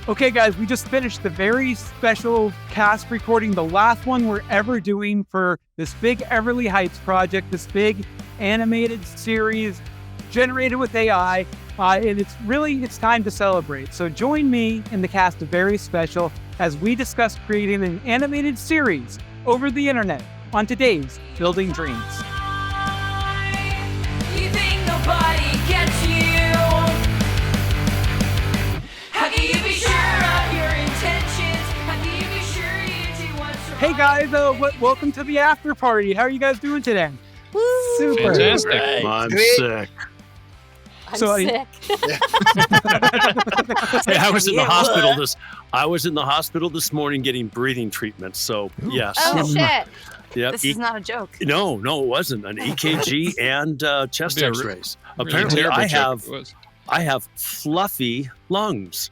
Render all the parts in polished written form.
Okay, guys, we just finished the very special cast recording, the last one we're ever doing for this big Everly Heights project, this big animated series generated with AI, and it's time to celebrate. So join me in the cast of Very Special as we discuss creating an animated series over the internet on today's Building Dreams. You think nobody gets you? How can you be sure of your intentions? How can you be sure you do what's right? Hey guys, welcome to the after party. How are you guys doing today? Woo! Super. Fantastic. Right. I'm Great. sick. I'm So, sick. Hey, I was in the hospital I was in the hospital this morning getting breathing treatment. So yes. Oh shit! Yep. This is not a joke. No, it wasn't an EKG and chest Yeah, X-rays. Really Apparently, terrible I joke have it was. I have fluffy lungs.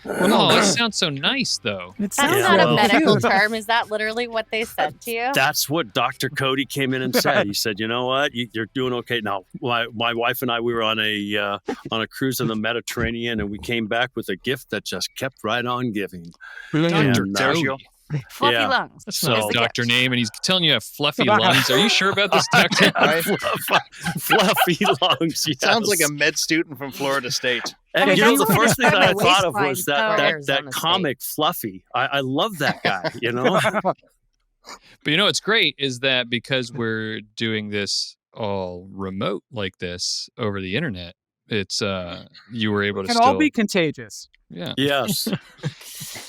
Oh, that sounds so nice, though. It's That's Yeah, not well- a medical term. Is that literally what they said to you? That's what Dr. Cody came in and said. He said, "You know what? You're doing okay now." My wife and I, we were on a cruise in the Mediterranean, and we came back with a gift that just kept right on giving. Dr. And, Cody. Fluffy yeah. lungs. That's Is not the a doctor gift. name, and he's telling you have fluffy lungs. Are you sure about this, doctor? Fluffy lungs. Yes. Sounds like a med student from Florida State. And Okay, you know, that's the what first thing that I my thought of waistline was color that is on the comic Fluffy. I love that guy. You know. But you know what's great is that because we're doing this all remote like this over the internet, it's you were able It to can still all be contagious. yeah. Yes.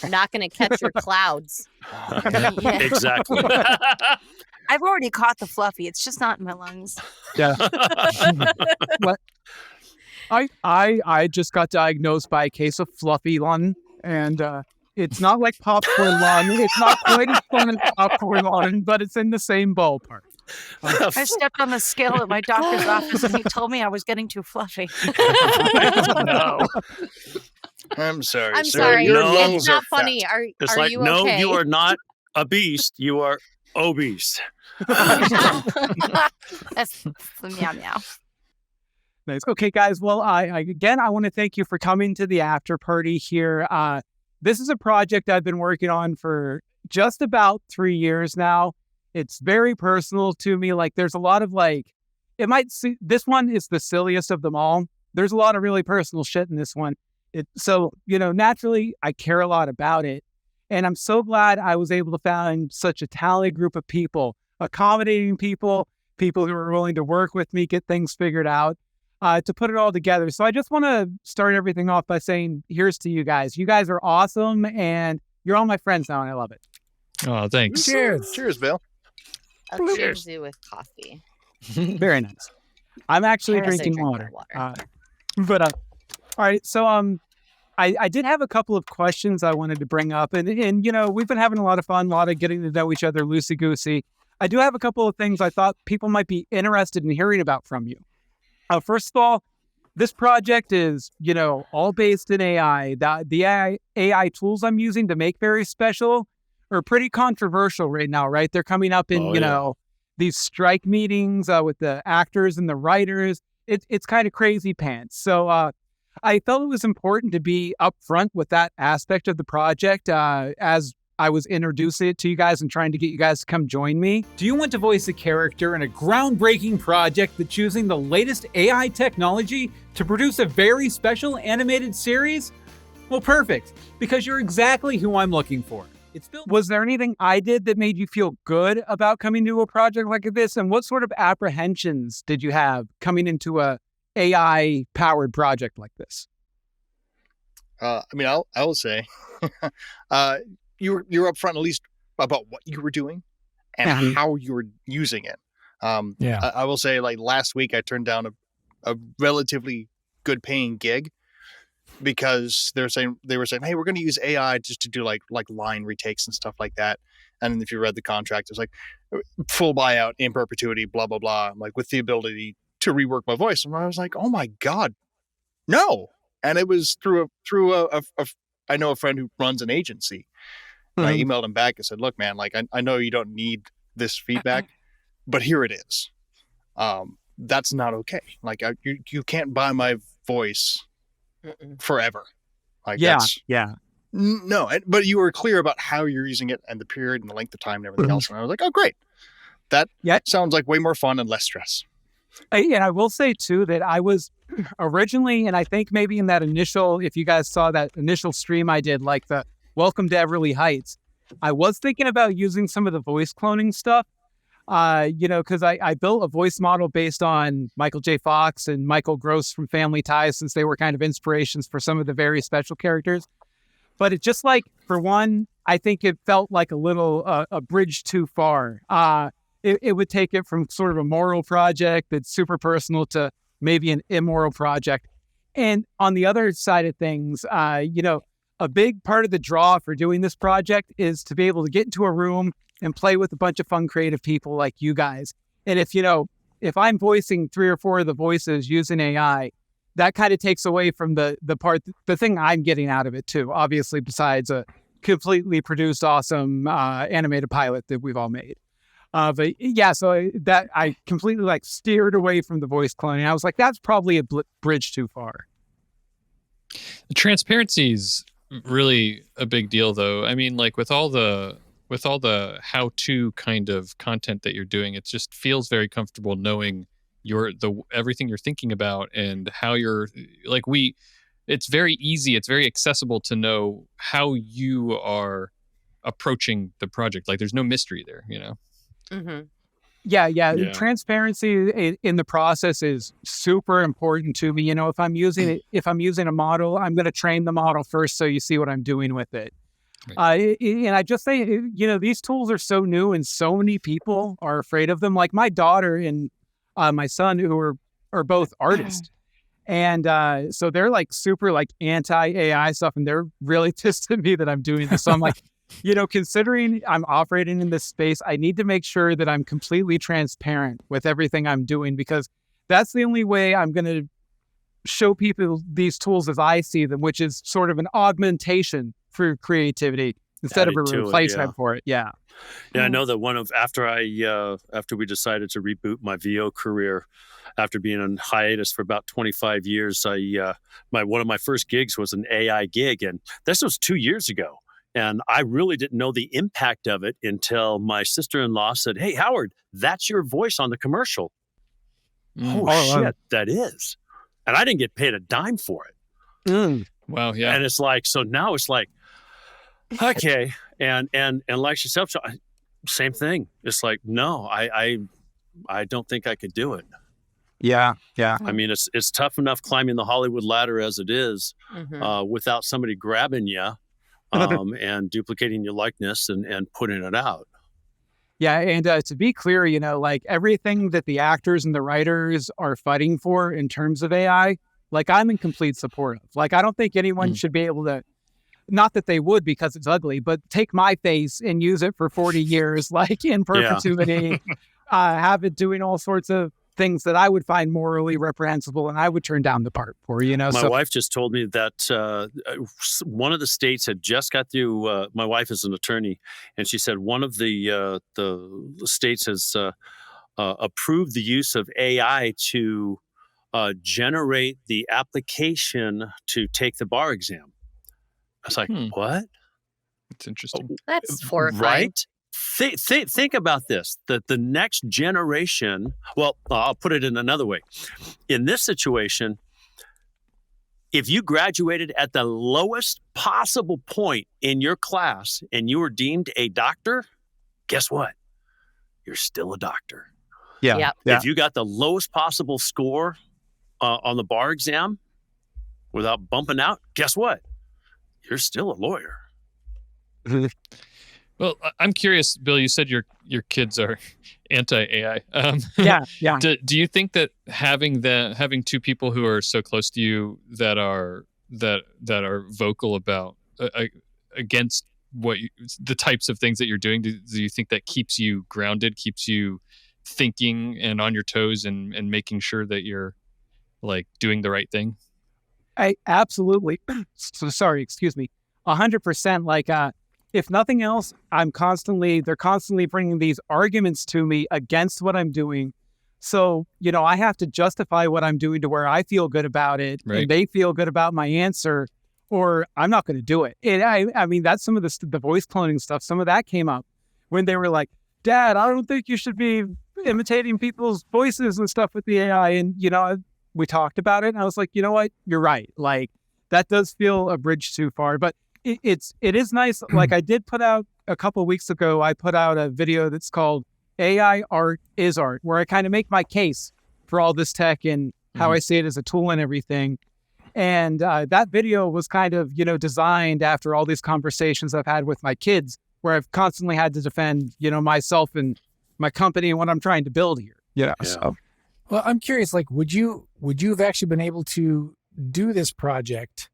You're not going to catch your clouds. Yeah. Exactly. I've already caught the fluffy. It's just not in my lungs. Yeah. What? I just got diagnosed by a case of fluffy lung, and it's not like popcorn lung. It's not quite as fun as popcorn lung, but it's in the same ballpark. I stepped on the scale at my doctor's office and he told me I was getting too fluffy. No. I'm sorry. I'm sir. sorry. Your No. lungs It's not are funny. fat. It's Are like, you no, okay? you are not a beast. You are obese. That's the meow meow. Nice. Okay, guys. Well, I want to thank you for coming to the after party here. This is a project I've been working on for just about 3 years now. It's very personal to me. Like, there's a lot of this one is the silliest of them all. There's a lot of really personal shit in this one. So, naturally, I care a lot about it. And I'm so glad I was able to find such a talented group of people, accommodating people who are willing to work with me, get things figured out, to put it all together. So I just want to start everything off by saying, here's to you guys. You guys are awesome, and you're all my friends now, and I love it. Oh, thanks. Cheers. Cheers, Bill. I'll cheers you with coffee. Very nice. I'm actually Cheers, I drinking drink water. my But all right. So I did have a couple of questions I wanted to bring up, and we've been having a lot of fun, a lot of getting to know each other loosey goosey. I do have a couple of things I thought people might be interested in hearing about from you. First of all, this project is all based in AI. The AI tools I'm using to make Very Special are pretty controversial right now, right? They're coming up in these strike meetings with the actors and the writers. It's kind of crazy pants. So I felt it was important to be upfront with that aspect of the project as I was introducing it to you guys and trying to get you guys to come join me. Do you want to voice a character in a groundbreaking project that's using the latest AI technology to produce a very special animated series? Well, perfect, because you're exactly who I'm looking for. Was there anything I did that made you feel good about coming to a project like this? And what sort of apprehensions did you have coming into a AI-powered project like this? I will say, you were upfront at least about what you were doing and how you were using it. I will say, like last week, I turned down a relatively good paying gig because they were saying, hey, we're going to use AI just to do like line retakes and stuff like that. And if you read the contract, it's like full buyout in perpetuity, blah blah blah. Like with the ability to rework my voice, and I was like, oh my god, no! And it was through I know a friend who runs an agency. And I emailed him back and said, look, man, like I know you don't need this feedback, but here it is. That's not okay. Like you can't buy my voice forever. Like Yeah. No, but you were clear about how you're using it and the period and the length of time and everything else. And I was like, oh, great. That sounds like way more fun and less stress. And I will say, too, that I was originally, and I think maybe in that initial, if you guys saw that initial stream I did, like the Welcome to Everly Heights, I was thinking about using some of the voice cloning stuff, because I built a voice model based on Michael J. Fox and Michael Gross from Family Ties, since they were kind of inspirations for some of the very special characters. But it just like, for one, I think it felt like a little a bridge too far. It would take it from sort of a moral project that's super personal to maybe an immoral project. And on the other side of things, a big part of the draw for doing this project is to be able to get into a room and play with a bunch of fun, creative people like you guys. And if I'm voicing 3 or 4 of the voices using AI, that kind of takes away from the thing I'm getting out of it too, obviously, besides a completely produced, awesome animated pilot that we've all made. But yeah, so that I completely steered away from the voice cloning. I was like, that's probably a bridge too far. Transparency is really a big deal, though. I mean, like with all the how-to kind of content that you're doing, it just feels very comfortable knowing everything you're thinking about and how you're it's very easy, it's very accessible to know how you are approaching the project. Like there's no mystery there, Mm-hmm. Yeah. Transparency in the process is super important to me. If I'm using a model, I'm going to train the model first so you see what I'm doing with it. Right. And I just say, these tools are so new and so many people are afraid of them. Like my daughter and my son, who are both artists. And so they're super anti-AI stuff, and they're really pissed at me that I'm doing this. So I'm like, considering I'm operating in this space, I need to make sure that I'm completely transparent with everything I'm doing, because that's the only way I'm going to show people these tools as I see them, which is sort of an augmentation for creativity instead of a replacement for it. Yeah. Yeah, I know that after we decided to reboot my VO career, after being on hiatus for about 25 years, one of my first gigs was an AI gig, and this was 2 years ago. And I really didn't know the impact of it until my sister-in-law said, "Hey, Howard, that's your voice on the commercial." Shit, that is. And I didn't get paid a dime for it. Wow, yeah. And it's like, so now it's like, okay. And like she said, same thing. It's like, no, I don't think I could do it. Yeah. I mean, it's tough enough climbing the Hollywood ladder as it is, without somebody grabbing you and duplicating your likeness and putting it out. Yeah, and to be clear, everything that the actors and the writers are fighting for in terms of AI, I'm in complete support of. I don't think anyone should be able to, not that they would because it's ugly, but take my face and use it for 40 years, in perpetuity, have it doing all sorts of things that I would find morally reprehensible and I would turn down the part for, My wife just told me that one of the states had just got through, my wife is an attorney, and she said one of the states has approved the use of AI to generate the application to take the bar exam. I was like, what? It's interesting. That's horrifying. Right? Think about this. The next generation, well, I'll put it in another way. In this situation, if you graduated at the lowest possible point in your class and you were deemed a doctor, guess what? You're still a doctor. Yeah. Yep. If you got the lowest possible score on the bar exam without bumping out, guess what? You're still a lawyer. Well, I'm curious, Bill, you said your kids are anti-AI. Yeah. Do you think that having two people who are so close to you that are vocal about against the types of things that you're doing, do you think that keeps you grounded, keeps you thinking and on your toes and making sure that you're doing the right thing? I absolutely. Sorry, excuse me. 100%. If nothing else, they're constantly bringing these arguments to me against what I'm doing. So, I have to justify what I'm doing to where I feel good about it, right, and they feel good about my answer, or I'm not going to do it. And I mean, that's some of the voice cloning stuff. Some of that came up when they were like, Dad, I don't think you should be imitating people's voices and stuff with the AI. And, we talked about it and I was like, you know what? You're right. Like that does feel a bridge too far, but it is nice. Like I did put out a couple of weeks ago, I put out a video that's called AI Art is Art, where I kind of make my case for all this tech and how I see it as a tool and everything. And that video was kind of, designed after all these conversations I've had with my kids, where I've constantly had to defend, myself and my company and what I'm trying to build here. So. Well, I'm curious, like, would you have actually been able to do this project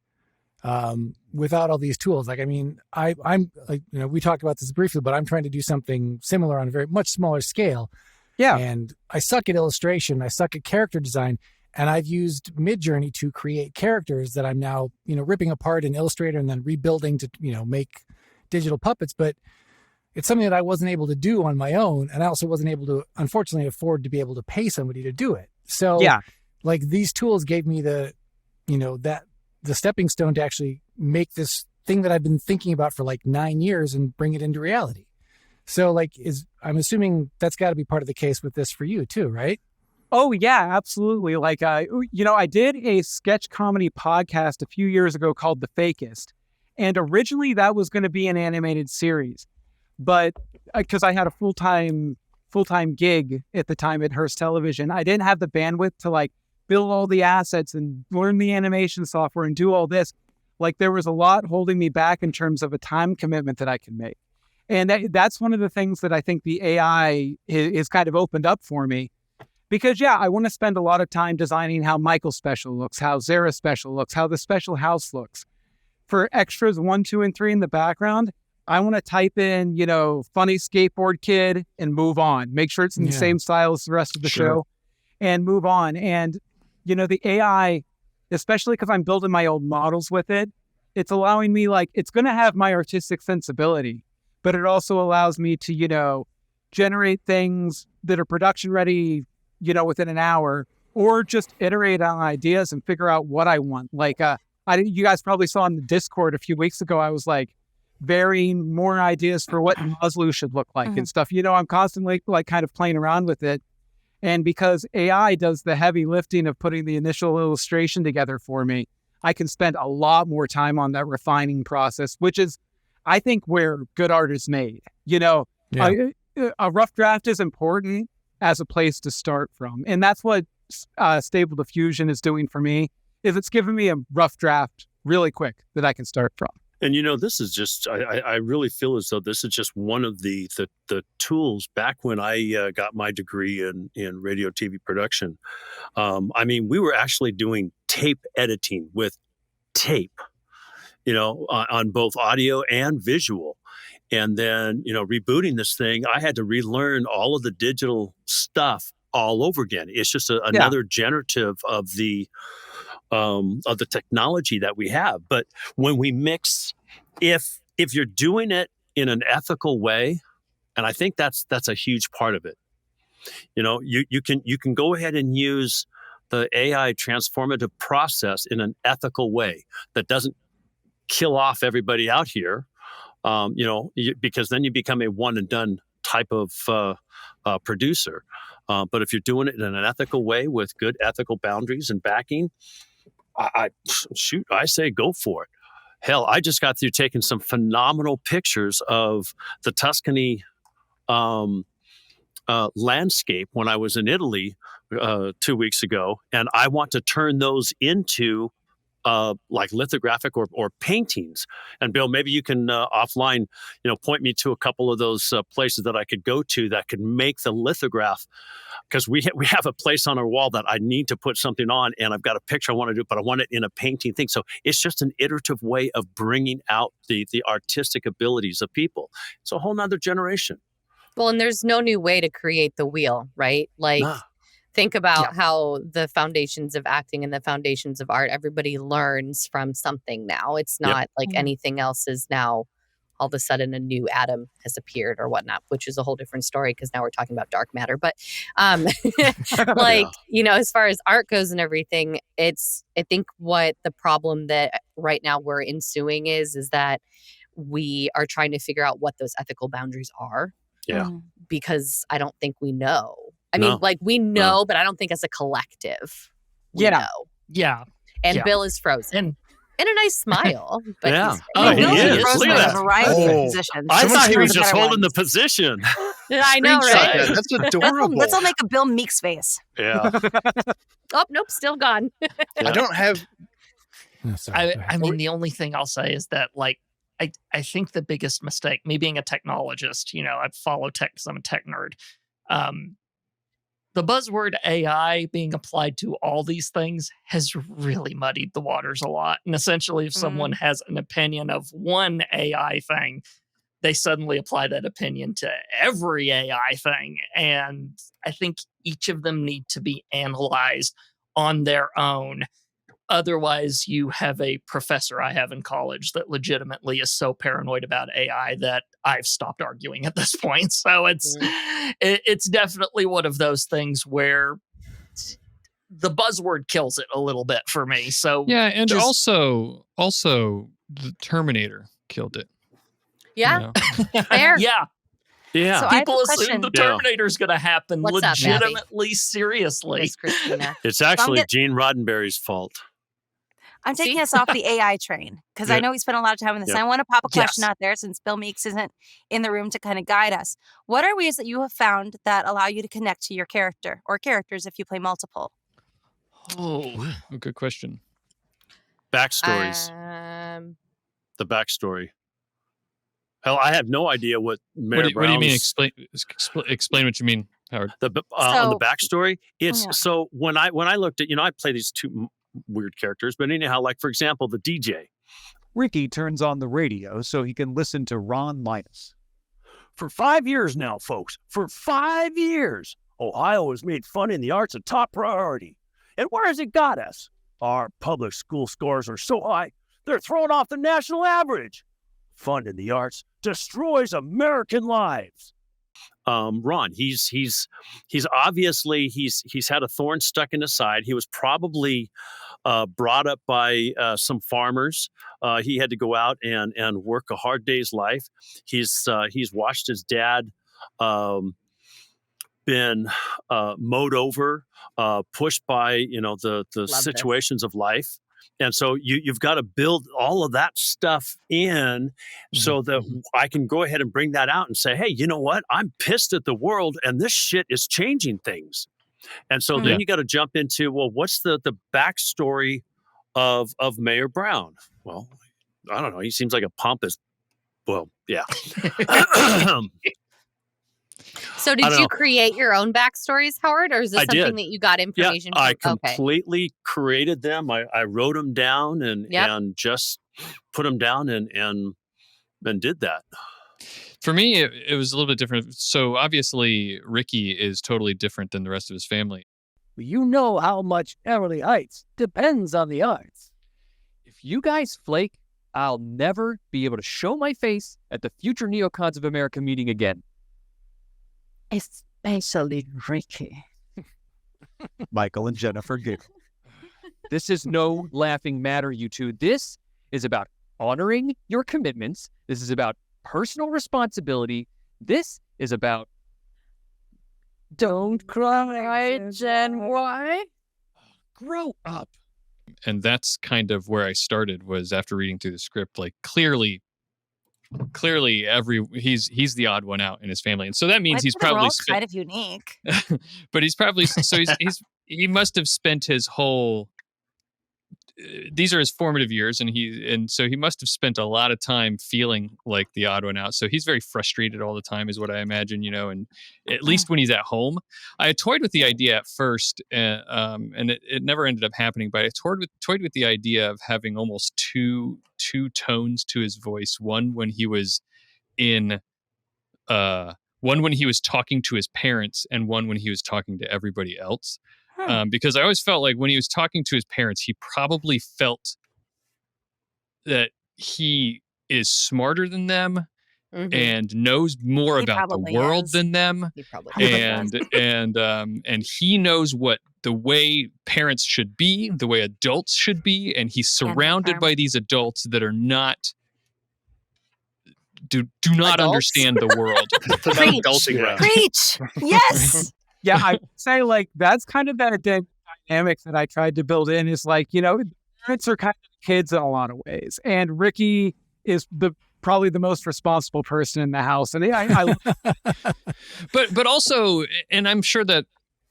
without all these tools? Like, I mean, I'm like, we talked about this briefly, but I'm trying to do something similar on a very much smaller scale. Yeah. And I suck at illustration. I suck at character design. And I've used Midjourney to create characters that I'm now, ripping apart in Illustrator and then rebuilding to, make digital puppets. But it's something that I wasn't able to do on my own. And I also wasn't able to, unfortunately, afford to be able to pay somebody to do it. So like these tools gave me the stepping stone to actually make this thing that I've been thinking about for like 9 years and bring it into reality. So like I'm assuming that's got to be part of the case with this for you too, right? Oh yeah, absolutely. Like, I did a sketch comedy podcast a few years ago called The Fakest. And originally that was going to be an animated series. But because I had a full-time gig at the time at Hearst Television, I didn't have the bandwidth to like build all the assets and learn the animation software and do all this. Like there was a lot holding me back in terms of a time commitment that I can make. And that's one of the things that I think the AI is kind of opened up for me. Because, I want to spend a lot of time designing how Michael's special looks, how Zara's special looks, how the special house looks. For extras 1, 2, and 3 in the background, I want to type in, funny skateboard kid and move on. Make sure it's in the same style as the rest of the show and move on. And, the AI, especially because I'm building my old models with it, it's allowing me it's going to have my artistic sensibility, but it also allows me to, generate things that are production ready, within an hour, or just iterate on ideas and figure out what I want. Like, you guys probably saw in the Discord a few weeks ago, I was like varying more ideas for what Muslu should look like and stuff. I'm constantly kind of playing around with it. And because AI does the heavy lifting of putting the initial illustration together for me, I can spend a lot more time on that refining process, which is, I think, where good art is made. A rough draft is important as a place to start from. And that's what Stable Diffusion is doing for me, is it's giving me a rough draft really quick that I can start from. And this is just, I really feel as though this is just one of the tools. Back when I got my degree in radio TV production, we were actually doing tape editing with tape, on both audio and visual. And then, rebooting this thing, I had to relearn all of the digital stuff all over again. It's just another generative of the technology that we have. But when we mix, if you're doing it in an ethical way, and I think that's a huge part of it. You can go ahead and use the AI transformative process in an ethical way that doesn't kill off everybody out here. Because then you become a one and done type of producer. But if you're doing it in an ethical way with good ethical boundaries and backing, I say go for it. Hell, I just got through taking some phenomenal pictures of the Tuscany landscape when I was in Italy 2 weeks ago, and I want to turn those into like lithographic or paintings. And Bill, maybe you can offline, point me to a couple of those places that I could go to that could make the lithograph, because we have a place on our wall that I need to put something on, and I've got a picture I want to do, but I want it in a painting thing. So it's just an iterative way of bringing out the artistic abilities of people. It's a whole nother generation. Well, and there's no new way to create the wheel, right? Like, think about how the foundations of acting and the foundations of art, everybody learns from something now. It's not like anything else is now all of a sudden a new atom has appeared or whatnot, which is a whole different story because now we're talking about dark matter. But like, you know, as far as art goes and everything, I think what the problem that right now we're ensuing is that we are trying to figure out what those ethical boundaries are. Yeah. Because I don't think we know. I mean, like we know, but I don't think as a collective we know. Yeah. And Bill is frozen. And a nice smile. But Yeah. he's He is. Frozen Look in at a that. variety of positions. I thought he was Screenshot just better holding the ones. position. I know, Screenshot right? that. That's adorable. Let's all make a Bill Meeks face. Yeah. Oh, nope, still gone. I don't have. Oh, sorry, go ahead. I mean, the only thing I'll say is that, like, I think the biggest mistake, me being a technologist, you know, I follow tech because I'm a tech nerd. The buzzword AI being applied to all these things has really muddied the waters a lot. And essentially, if someone has an opinion of one AI thing, they suddenly apply that opinion to every AI thing. And I think each of them need to be analyzed on their own. Otherwise, you have a professor I have in college that legitimately is so paranoid about AI that I've stopped arguing at this point. So it's definitely one of those things where the buzzword kills it a little bit for me. So Yeah, and also the Terminator killed it. Yeah. You know? Fair. yeah, Yeah. So I have people a assume question. the Yeah. Terminator is going to happen What's up, Abby? legitimately, seriously. Miss Kristyna. It's actually get- Gene Roddenberry's fault. I'm taking See? us off the AI train because I Yeah. know we spent a lot of time on this. Yep. I want to pop a question Yes. out there since Bill Meeks isn't in the room to kind of guide us. What are ways that you have found that allow you to connect to your character or characters if you play multiple? Oh, Good question. Backstories. The backstory. Hell, I have no idea what Mayor What do you mean? Brown's- Explain what you mean, Howard. on the So- backstory. It's Yeah. so when I looked at, I play these two weird characters, but anyhow, like for example, the DJ. Ricky turns on the radio so he can listen to Ron Linus. For 5 years now, folks, for 5 years, Ohio has made funding the arts a top priority. And where has it got us? Our public school scores are so high, they're throwing off the national average. Funding the arts destroys American lives. Ron, he's obviously he's had a thorn stuck in his side. He was probably brought up by some farmers. He had to go out and work a hard day's life. He's watched his dad been mowed over, pushed by the this. situations of life. And so you've got to build all of that stuff in so that I can go ahead and bring that out and say, hey, you know what? I'm pissed at the world and this shit is changing things. And so then you got to jump into, well, what's the backstory of Mayor Brown? Well, I don't know. He seems like a pompous, well, yeah. So I did don't you know. create your own backstories, Howard, or is this I something did. that you got information I from? Okay. completely created them. I wrote them down and just put them down and did that. For me, it was a little bit different. So obviously, Ricky is totally different than the rest of his family. You know how much Everly Heights depends on the arts. If you guys flake, I'll never be able to show my face at the future Neocons of America meeting again. Especially Ricky. Michael and Jennifer giggle. This is no laughing matter, you two. This is about honoring your commitments. This is about personal responsibility. This is about Don't cry, Gen Y. Grow up. And that's kind of where I started, was after reading through the script. Like clearly he's the odd one out in his family, and so that means he's We're probably all kind of unique. but he's probably he must have spent his whole these are his formative years, and so he must have spent a lot of time feeling like the odd one out. So he's very frustrated all the time, is what I imagine, and at least when he's at home. I toyed with the idea at first, and it never ended up happening. But I toyed with the idea of having almost two tones to his voice. One when he was talking to his parents, and one when he was talking to everybody else. Because I always felt like when he was talking to his parents, he probably felt that he is smarter than them, and knows more He about the probably world is. than them. He probably And he knows what the way parents should be, the way adults should be, and he's surrounded by these adults that are not do not Adults? understand the world. They're not adulting right. Preach. Yes. Yeah, I say like that's kind of that dynamic that I tried to build in is like, parents are kind of kids in a lot of ways. And Ricky is probably the most responsible person in the house. And I but also, and I'm sure that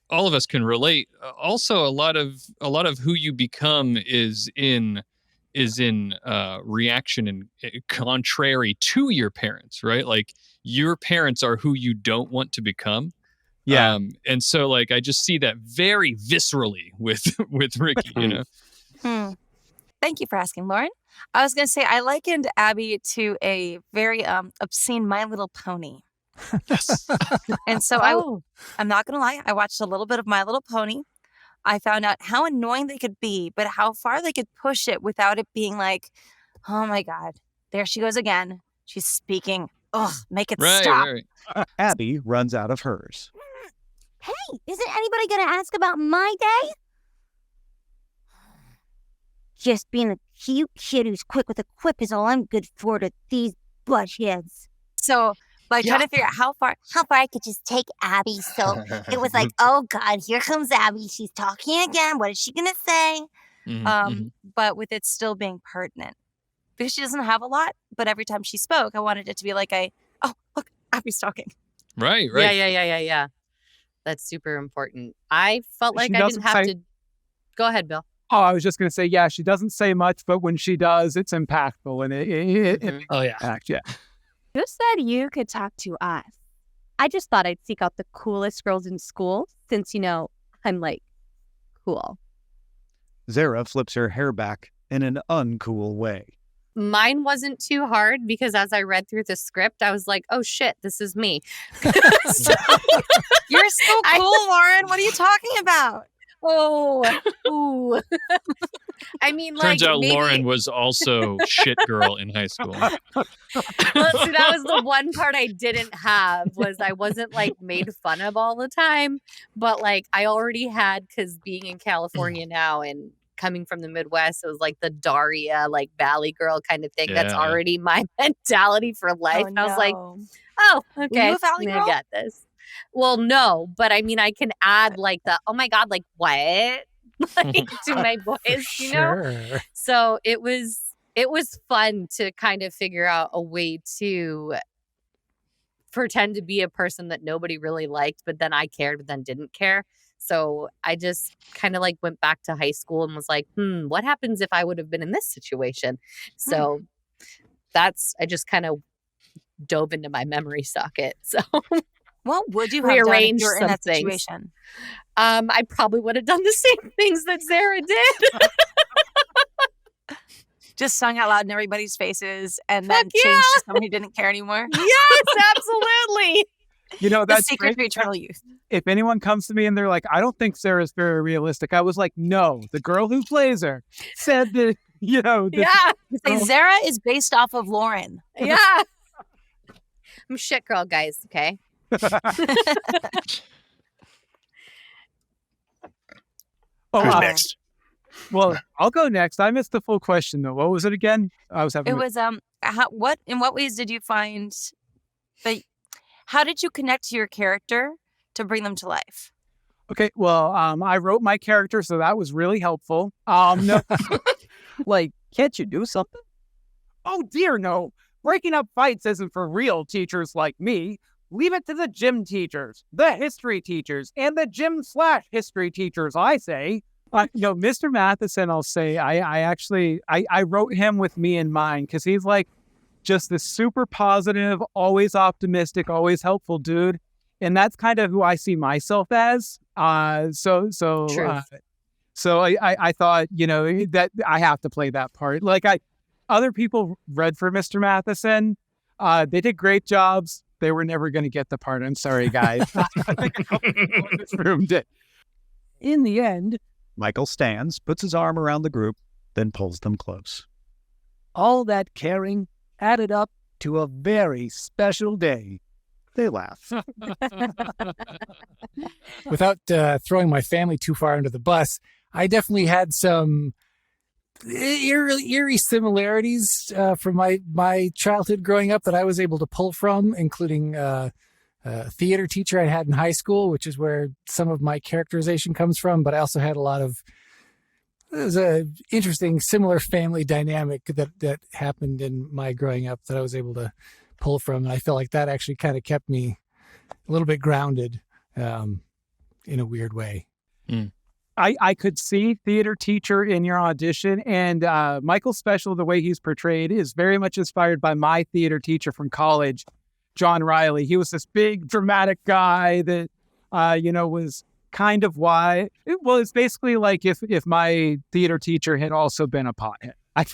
all of us can relate, also a lot of who you become is in reaction and contrary to your parents, right? Like your parents are who you don't want to become. Yeah. And so like I just see that very viscerally with Ricky, Thank you for asking, Laurin. I was going to say I likened Abby to a very obscene My Little Pony. Yes. And so I'm not going to lie, I watched a little bit of My Little Pony. I found out how annoying they could be, but how far they could push it without it being like, oh my God, there she goes again. She's speaking. Ugh, make it stop. Right. Abby runs out of hers. Hey, isn't anybody going to ask about my day? Just being a cute kid who's quick with a quip is all I'm good for to these buttheads. So, like, trying to figure out how far I could just take Abby. So it was like, oh God, here comes Abby. She's talking again. What is she gonna say? But with it still being pertinent, because she doesn't have a lot. But every time she spoke, I wanted it to be like oh look, Abby's talking. Right. Yeah. That's super important. I felt like I didn't have to. Go ahead, Bill. Oh, I was just going to say, yeah, she doesn't say much, but when she does, it's impactful. And it Oh, yeah. You said you could talk to us. I just thought I'd seek out the coolest girls in school since, I'm like, cool. Zara flips her hair back in an uncool way. Mine wasn't too hard because as I read through the script, I was like, oh shit, this is me. So, you're so cool, Laurin. What are you talking about? Ooh. I mean, turns out maybe... Laurin was also shit girl in high school. Well, see, that was the one part I didn't have was I wasn't made fun of all the time, but I already had, because being in California now and coming from the Midwest, it was the Daria, Valley girl kind of thing. Yeah. That's already my mentality for life. Oh, And I was like, oh, Were okay, you a Valley girl? I got this. Well, no, but I mean, I can add the, oh my God, what? To my voice, Sure. So it was fun to kind of figure out a way to pretend to be a person that nobody really liked, but then I cared, but then didn't care. So I just kind of went back to high school and was like, what happens if I would have been in this situation? So I just kind of dove into my memory socket. So what would you have done if you were in that situation? I probably would have done the same things that Zara did. Just sung out loud in everybody's faces and then changed to someone who didn't care anymore. Yes, absolutely. That's the secret great. to eternal youth. If anyone comes to me and they're like, I don't think Sarah's very realistic, I was like, no, the girl who plays her said that, Say Zara is based off of Laurin. Yeah. I'm a shit girl, guys. Okay. Who's next? Well, I'll go next. I missed the full question though. What was it again? I was having. It was in what ways did you find that? How did you connect to your character to bring them to life? Okay, well, I wrote my character, so that was really helpful. No, can't you do something? Oh dear, no. Breaking up fights isn't for real teachers like me. Leave it to the gym teachers, the history teachers, and the gym/history teachers, I say. Mr. Matheson, I'll say, I wrote him with me in mind because he's just this super positive, always optimistic, always helpful dude. And that's kind of who I see myself as. So I thought, that I have to play that part. Other people read for Mr. Matheson. They did great jobs. They were never going to get the part. I'm sorry, guys. I think a couple people in this room did. In the end, Michael stands, puts his arm around the group, then pulls them close. All that caring added up to a very special day. They laugh. Without throwing my family too far under the bus, I definitely had some eerie similarities from my childhood growing up that I was able to pull from, including a theater teacher I had in high school, which is where some of my characterization comes from. But I also had it was an interesting, similar family dynamic that happened in my growing up that I was able to pull from. And I feel like that actually kind of kept me a little bit grounded in a weird way. I could see theater teacher in your audition, and Michael Special, the way he's portrayed, is very much inspired by my theater teacher from college, John Riley. He was this big dramatic guy that, was kind of why. Well, it's basically like if my theater teacher had also been a pothead. I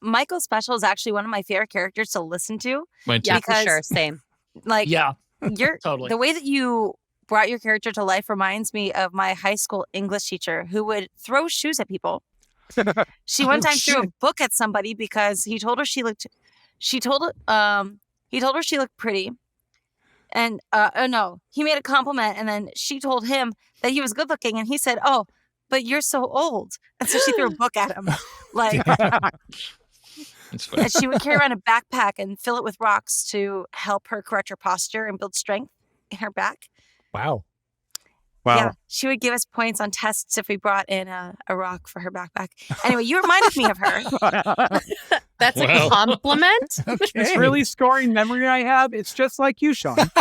Michael Special is actually one of my favorite characters to listen to. Mine too. Yeah, for sure. Same. Like, Yeah, you're totally. the way that you brought your character to life reminds me of my high school English teacher who would throw shoes at people. She one time threw a book at somebody because he told her he told her she looked pretty. And no, he made a compliment, and then she told him that he was good looking, and he said, "Oh, but you're so old." And so she threw a book at him. Like, and she would carry around a backpack and fill it with rocks to help her correct her posture and build strength in her back. Wow. Yeah, she would give us points on tests if we brought in a rock for her backpack. Anyway, you reminded me of her. That's a compliment. It's really scoring memory I have. It's just like you, Sean. Thank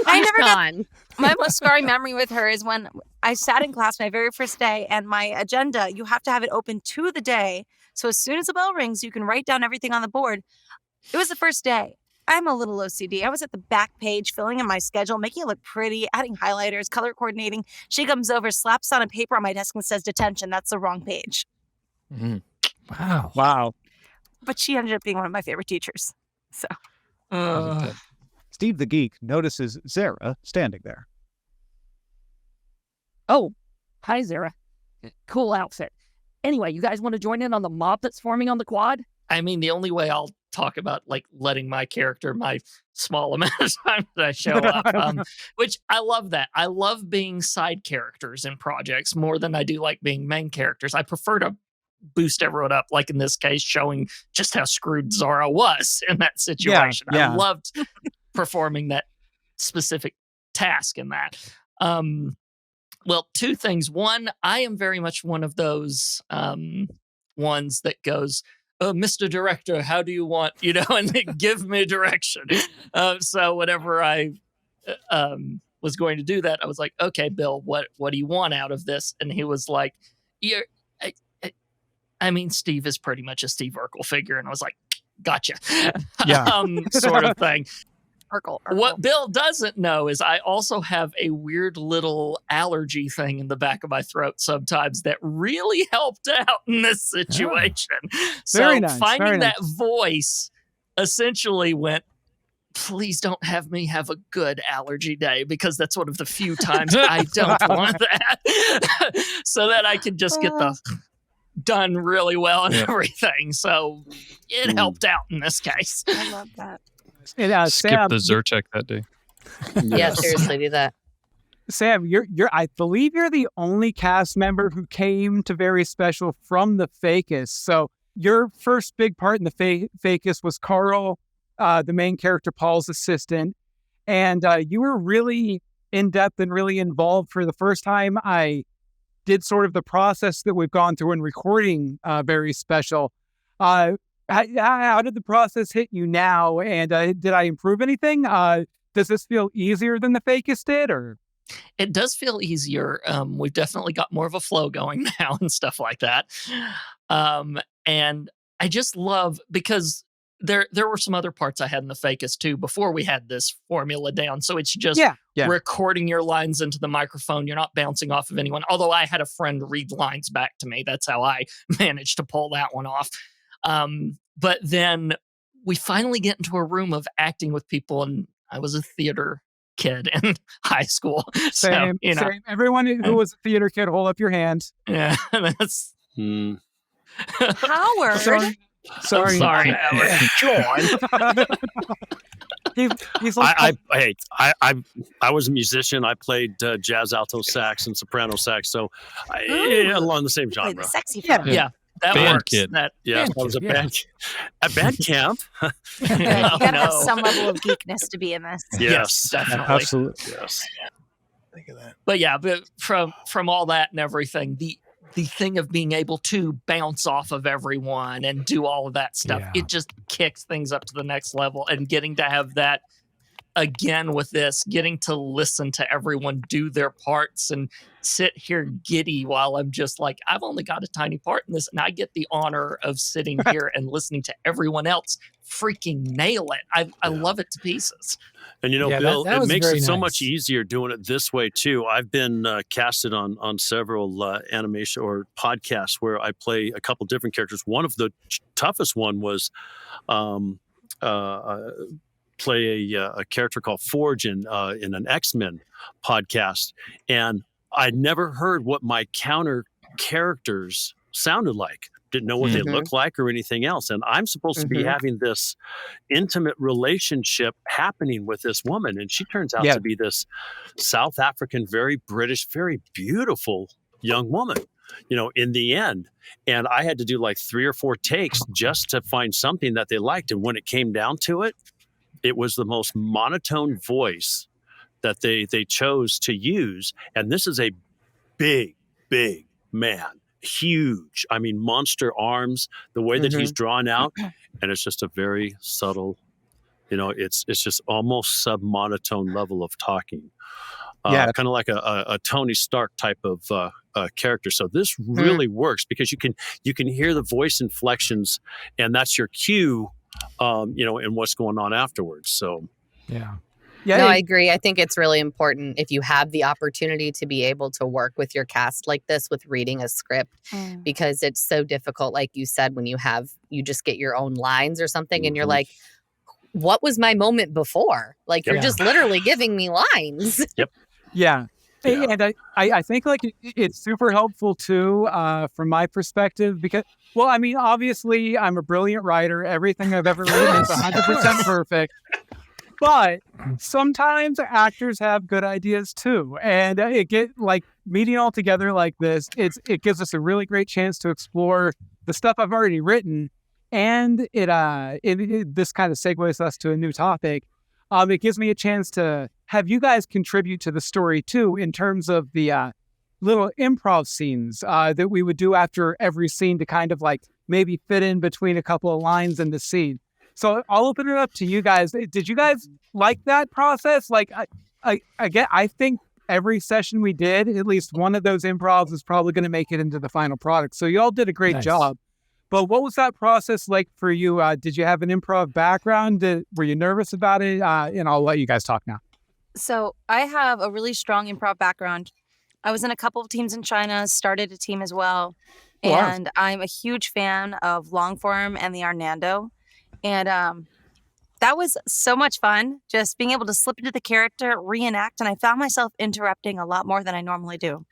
you, Sean. My most scarring memory with her is when I sat in class my very first day, and my agenda, you have to have it open to the day. So as soon as the bell rings, you can write down everything on the board. It was the first day. I'm a little OCD. I was at the back page, filling in my schedule, making it look pretty, adding highlighters, color coordinating. She comes over, slaps on a paper on my desk and says, "Detention, that's the wrong page." Wow. But she ended up being one of my favorite teachers. So, Steve the Geek notices Zara standing there. Oh, hi, Zara. Cool outfit. Anyway, you guys want to join in on the mob that's forming on the quad? I mean, the only way I'll talk about like letting my character my small amount of time that I show up, which I love that. I love being side characters in projects more than I do like being main characters. I prefer to boost everyone up, like in this case, showing just how screwed Zara was in that situation. Yeah. I loved performing that specific task in that. Well, two things. One, I am very much one of those ones that goes, "Oh, Mr. Director, how do you want, and they give me direction." So whenever I was going to do that, I was like, "Okay, Bill, what do you want out of this?" And he was like, I mean, Steve is pretty much a Steve Urkel figure. And I was like, "Gotcha." Yeah. Sort of thing. Urkel. What Bill doesn't know is I also have a weird little allergy thing in the back of my throat sometimes that really helped out in this situation. So Very nice, finding very that nice. voice essentially went, "Please don't have me have a good allergy day," because that's one of the few times I don't want that. So that I can just get the done really well and everything. So it helped out in this case. I love that. And, Skip Sam, the Zyrtec that day. Yeah, seriously, do that. Sam, you're I believe you're the only cast member who came to Very Special from the Facus. So your first big part in the Facus was Carl, the main character, Paul's assistant. And you were really in-depth and really involved for the first time. I did sort of the process that we've gone through in recording Very Special. How did the process hit you now? And did I improve anything? Does this feel easier than the Facus did, or? It does feel easier. We've definitely got more of a flow going now and stuff like that. And I just love, because there were some other parts I had in the Facus too before we had this formula down. So it's just recording your lines into the microphone. You're not bouncing off of anyone. Although I had a friend read lines back to me. That's how I managed to pull that one off. But then we finally get into a room of acting with people, and I was a theater kid in high school. Same. Everyone who was a theater kid, hold up your hand. Yeah, that's. Howard. Sorry, Howard. John. He's like, I was a musician. I played jazz alto sax and soprano sax, so along the same Play genre. the sexy Yeah, part. that Band works. kid. That, Yeah, I was a band camp. You gotta have no. some level of geekness to be in this. Yes, definitely. absolutely. yes. Think of that. But yeah, but from all that and everything, the thing of being able to bounce off of everyone and do all of that stuff, Yeah. it just kicks things up to the next level. And getting to have that again with this, getting to listen to everyone do their parts and sit here giddy while I'm just like, I've only got a tiny part in this, and I get the honor of sitting here and listening to everyone else freaking nail it. I love it to pieces. And Yeah, Bill, that it was makes very it so nice. much easier doing it this way too. I've been casted on several animation or podcasts where I play a couple different characters. One of the toughest one was play a character called Forge in an X-Men podcast, and I'd never heard what my counter characters sounded like. Didn't know what they looked like or anything else. And I'm supposed to be having this intimate relationship happening with this woman. And she turns out to be this South African, very British, very beautiful young woman, in the end. And I had to do like 3 or 4 takes just to find something that they liked. And when it came down to it, it was the most monotone voice that they chose to use. And this is a big, big man. Huge. I mean, monster arms, the way that he's drawn out. And it's just a very subtle, it's just almost sub-monotone level of talking. Kind of like a Tony Stark type of character. So this really works because you can hear the voice inflections, and that's your cue, and what's going on afterwards. So no, I agree. I think it's really important if you have the opportunity to be able to work with your cast like this with reading a script, because it's so difficult. Like you said, when you just get your own lines or something and you're like, what was my moment before? Like you're just literally giving me lines. Yeah. And I think like it's super helpful too, from my perspective, because, well, I mean, obviously I'm a brilliant writer. Everything I've ever written is 100% perfect. But sometimes actors have good ideas too. And meeting all together like this, it gives us a really great chance to explore the stuff I've already written. And this kind of segues us to a new topic. It gives me a chance to have you guys contribute to the story too, in terms of the little improv scenes that we would do after every scene to kind of like maybe fit in between a couple of lines in the scene. So I'll open it up to you guys. Did you guys like that process? Like, I think every session we did, at least one of those improvs is probably going to make it into the final product. So you all did a great job. But what was that process like for you? Did you have an improv background? Were you nervous about it? And I'll let you guys talk now. So I have a really strong improv background. I was in a couple of teams in China, started a team as well. And I'm a huge fan of long form and the Arnando. And that was so much fun, just being able to slip into the character, reenact, and I found myself interrupting a lot more than I normally do.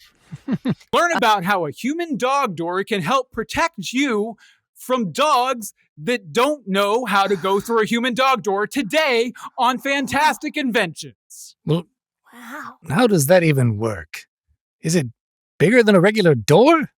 Learn about how a human dog door can help protect you from dogs that don't know how to go through a human dog door today on Fantastic Inventions. Well, Wow. how does that even work? Is it bigger than a regular door?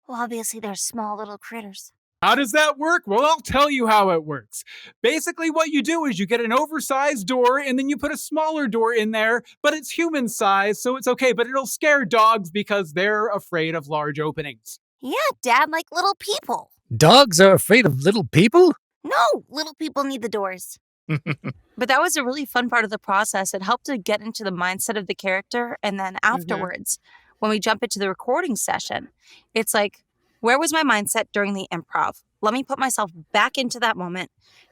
Well, obviously they're small little critters. How does that work? Well, I'll tell you how it works. Basically, what you do is you get an oversized door and then you put a smaller door in there, but it's human size, so it's okay, but it'll scare dogs because they're afraid of large openings. Yeah, Dad, like little people. Dogs are afraid of little people? No, little people need the doors. But that was a really fun part of the process. It helped to get into the mindset of the character. And then afterwards, when we jump into the recording session, it's like, where was my mindset during the improv? Let me put myself back into that moment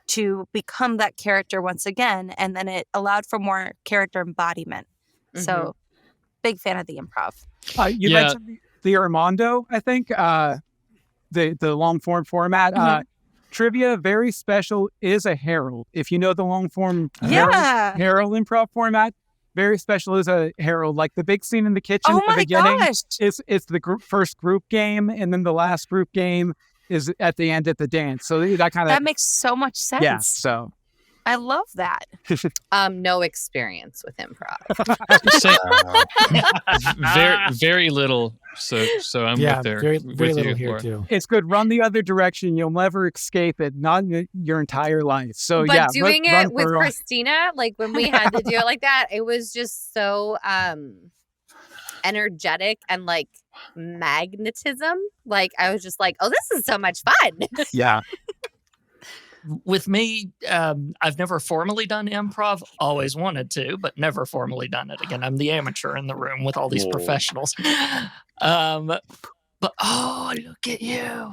to become that character once again. And then it allowed for more character embodiment. So big fan of the improv. You mentioned the Armando, I think, the long form format. Trivia, very special, is a herald. If you know the long form herald improv format, very special is a herald. Like the big scene in the kitchen at the beginning, it's the first group game, and then the last group game is at the end at the dance. So that kind of That makes so much sense. yeah. So I love that. No experience with improv. Very little. So I'm Yeah, with there. very with little you, here Laura. too. it's good. Run the other direction. You'll never escape it. Not in your entire life. So But yeah, doing run it with for- Kristyna, like when we had to do it like that, it was just so energetic and like magnetism. Like I was just like, oh, this is so much fun. Yeah. With me, I've never formally done improv. Always wanted to, but never formally done it. Again, I'm the amateur in the room with all these professionals. But oh, look at you!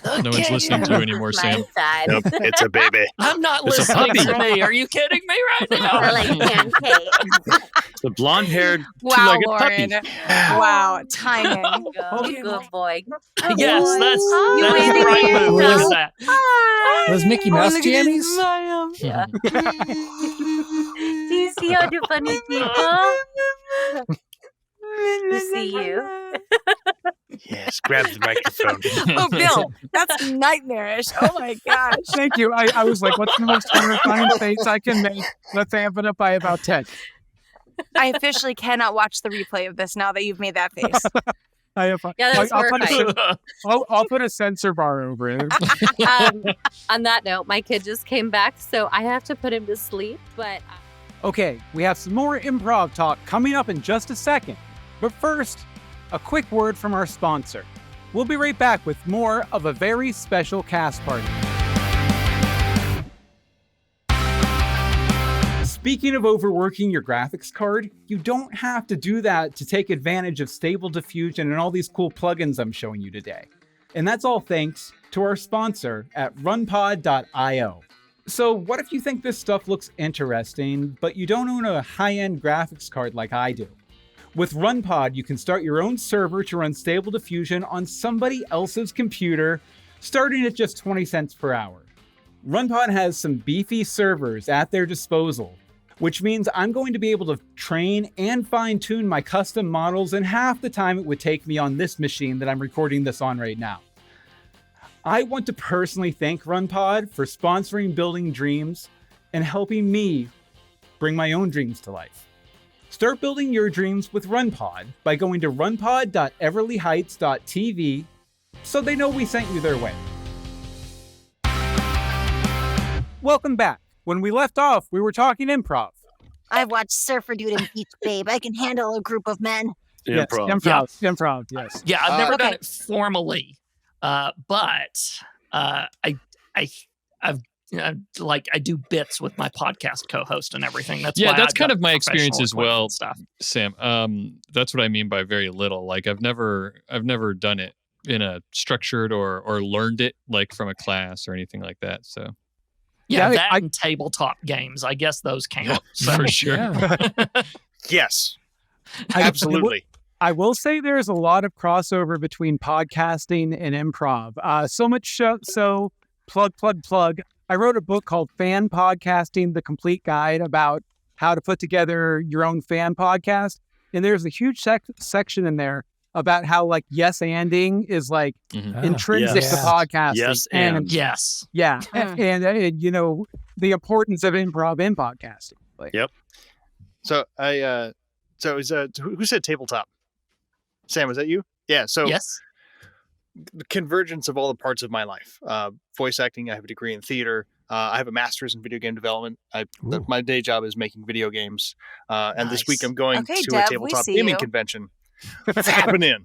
Look No one's at listening you. to you anymore, Sam. Yep, it's a baby. I'm not It's a listening puppy. to me. Are you kidding me right now? I like pancakes. The blonde-haired Wow, two-legged Laurin. puppy. Wow, timing. Good boy. Yes, that's You the waving right at move. Look at yourself? that. Those Mickey Mouse jammies. Yeah. Do you see all the funny people? To see you. Yes, grab the microphone. Oh, Bill, that's nightmarish. Oh my gosh. Thank you. I was like, what's the most horrifying face I can make? Let's amp it up by about 10. I officially cannot watch the replay of this now that you've made that face. I have, Yeah, that's I'll put horrifying. I'll put a censor bar over it. On that note, my kid just came back, so I have to put him to sleep. But Okay, we have some more improv talk coming up in just a second. But first, a quick word from our sponsor. We'll be right back with more of a very special cast party. Speaking of overworking your graphics card, you don't have to do that to take advantage of Stable Diffusion and all these cool plugins I'm showing you today. And that's all thanks to our sponsor at RunPod.io. So what if you think this stuff looks interesting, but you don't own a high-end graphics card like I do? With RunPod, you can start your own server to run Stable Diffusion on somebody else's computer, starting at just 20 cents per hour. RunPod has some beefy servers at their disposal, which means I'm going to be able to train and fine-tune my custom models in half the time it would take me on this machine that I'm recording this on right now. I want to personally thank RunPod for sponsoring Building Dreams and helping me bring my own dreams to life. Start building your dreams with RunPod by going to runpod.everlyheights.tv so they know we sent you their way. Welcome back. When we left off, we were talking improv. I've watched Surfer Dude and Beach Babe. I can handle a group of men. Yes, improv, yes. Yeah, I've never done it formally, but I do bits with my podcast co-host and everything. That's why that's I've kind got of my experience as professional well, equipment and stuff. Sam. That's what I mean by very little. Like I've never done it in a structured or learned it like from a class or anything like that. So Yeah, that and tabletop games. I guess those count. So. for sure. Yes, absolutely. I will say there's a lot of crossover between podcasting and improv. So much so, plug. I wrote a book called Fan Podcasting, The Complete Guide, about how to put together your own fan podcast. And there's a huge section in there about how like yes-anding is like intrinsic to podcasting. Yes, and yes. Yeah. And you know, the importance of improv in podcasting. Like, Yep. So who said tabletop? Sam, was that you? Yeah. So yes. The convergence of all the parts of my life. Voice acting. I have a degree in theater. I have a master's in video game development. My day job is making video games. And this week I'm going to Dev, a tabletop gaming convention. What's happening?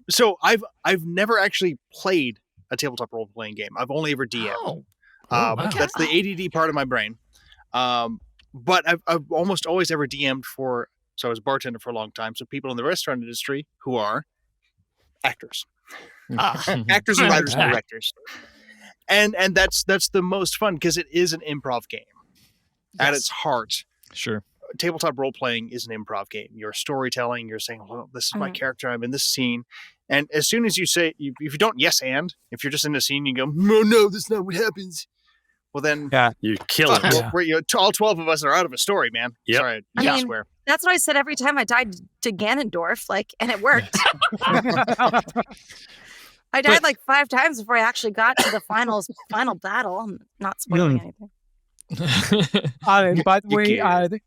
So I've never actually played a tabletop role playing game. I've only ever DM'd. Wow. That's the ADD part of my brain. But I've almost always ever DM'd for. So I was a bartender for a long time. So people in the restaurant industry who are actors, actors and writers and directors, and that's the most fun because it is an improv game at its heart. Sure. Tabletop role playing is an improv game. You're storytelling. You're saying, "Well, this is my character. I'm in this scene." And as soon as you say, if you don't if you're just in a scene, you go, "No, that's not what happens." Well, then you kill it. All 12 of us are out of a story, man. Yep. Sorry, I swear. That's what I said every time I died to Ganondorf, and it worked. I died like 5 times before I actually got to the final battle. I'm not spoiling anything. By the way,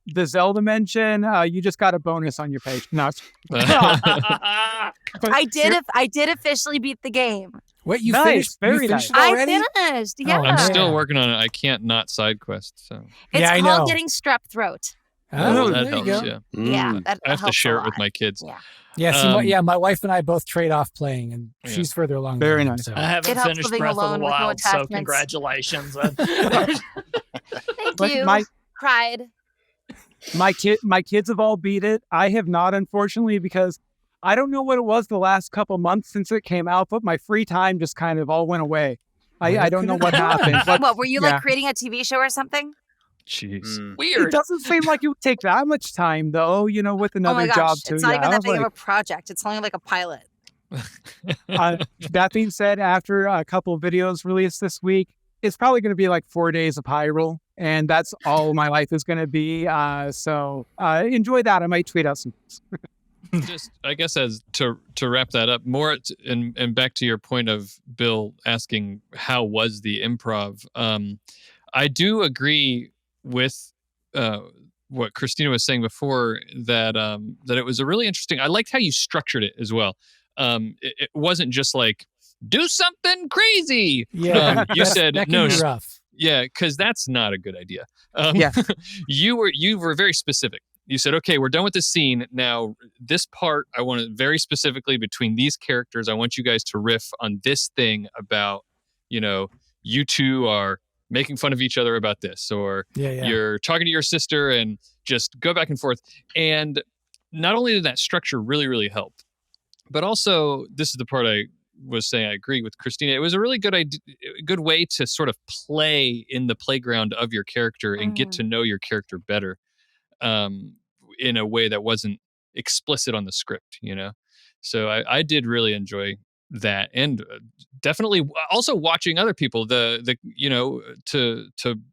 the Zelda mention, you just got a bonus on your page. No, I did officially beat the game. What, you Nice, finished? very You finished nice. it already? I finished. Yeah. I'm still working on it. I can't not side quest. So It's Yeah, I called know. getting strep throat. Oh, that there helps. you go. Yeah. Yeah, that I have to helps share a it with lot. my kids. Yeah. Yeah, see, my wife and I both trade off playing, and Yeah. she's further along. Very than me, nice. So. I haven't It helps finished living Breath of the alone with no Wild, so attachments. congratulations. Thank But you. my- Cried. my kids have all beat it. I have not, unfortunately, because I don't know what it was the last couple months since it came out, but my free time just kind of all went away. I don't know what happened. But What, were you yeah. like creating a TV show or something? Jeez. It Weird. doesn't seem like it would take that much time, though. With Oh another my gosh, job too. it's not Yeah, even I that was big like, of a project. It's only like a pilot. that being said, after a couple of videos released this week, it's probably going to be like 4 days of Hyrule, and that's all my life is going to be. So enjoy that. I might tweet out some things. Just, I guess, as to wrap that up, more and back to your point of Bill asking how was the improv. I do agree with what Kristyna was saying before, that it was a really interesting. I liked how you structured it as well. It wasn't just like do something crazy. Yeah, you said that can no. be rough. Yeah, because that's not a good idea. Yeah. you were very specific. You said, okay, we're done with this scene. Now, this part, I want it very specifically between these characters. I want you guys to riff on this thing about, you two are making fun of each other about this, or you're talking to your sister, and just go back and forth. And not only did that structure really, really help, but also, this is the part I was saying I agree with Kristyna. It was a really good idea, good way to sort of play in the playground of your character and get to know your character better. In a way that wasn't explicit on the script, So I did really enjoy that, and definitely also watching other people. To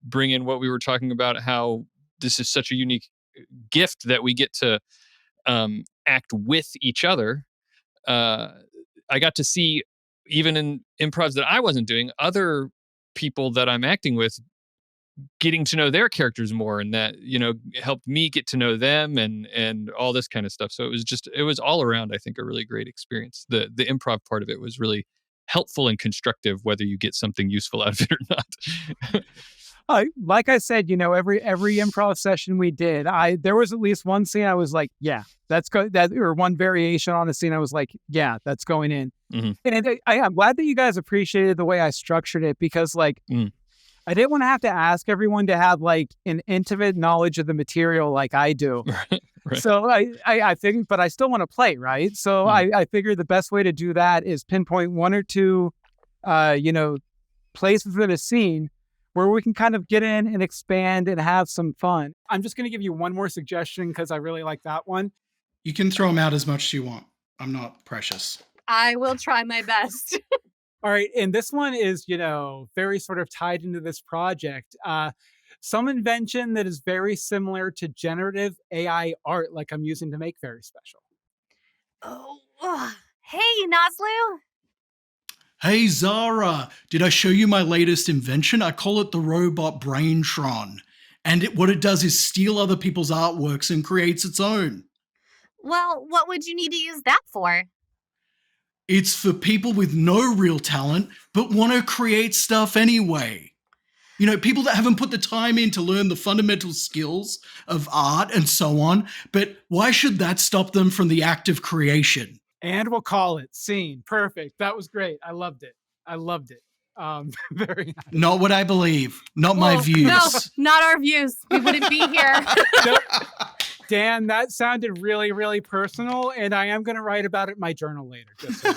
bring in what we were talking about, how this is such a unique gift that we get to act with each other. I got to see, even in improvs that I wasn't doing, other people that I'm acting with getting to know their characters more, and that helped me get to know them, and all this kind of stuff. So it was all around, I think, a really great experience. The improv part of it was really helpful and constructive, whether you get something useful out of it or not. Like I said, every improv session we did, there was at least one scene I was like, yeah, that's good. Or one variation on a scene I was like, yeah, that's going in. Mm-hmm. And I'm glad that you guys appreciated the way I structured it, because I didn't want to have to ask everyone to have like an intimate knowledge of the material like I do. Right. So I figured, but I still want to play, right? So I figured the best way to do that is pinpoint one or two, places in a scene where we can kind of get in and expand and have some fun. I'm just going to give you one more suggestion because I really like that one. You can throw them out as much as you want. I'm not precious. I will try my best. All right. And this one is, very sort of tied into this project. Some invention that is very similar to generative AI art, like I'm using to make Very Special. Oh, hey, Nazlu. Hey, Zara, did I show you my latest invention? I call it the robot Braintron. And what it does is steal other people's artworks and creates its own. Well, what would you need to use that for? It's for people with no real talent, but want to create stuff anyway. People that haven't put the time in to learn the fundamental skills of art and so on, but why should that stop them from the act of creation? And we'll call it scene. Perfect. That was great. I loved it. Very nice. Not what I believe. Not my views. No, not our views. We wouldn't be here. Dan, that sounded really, really personal, and I am going to write about it in my journal later. Just so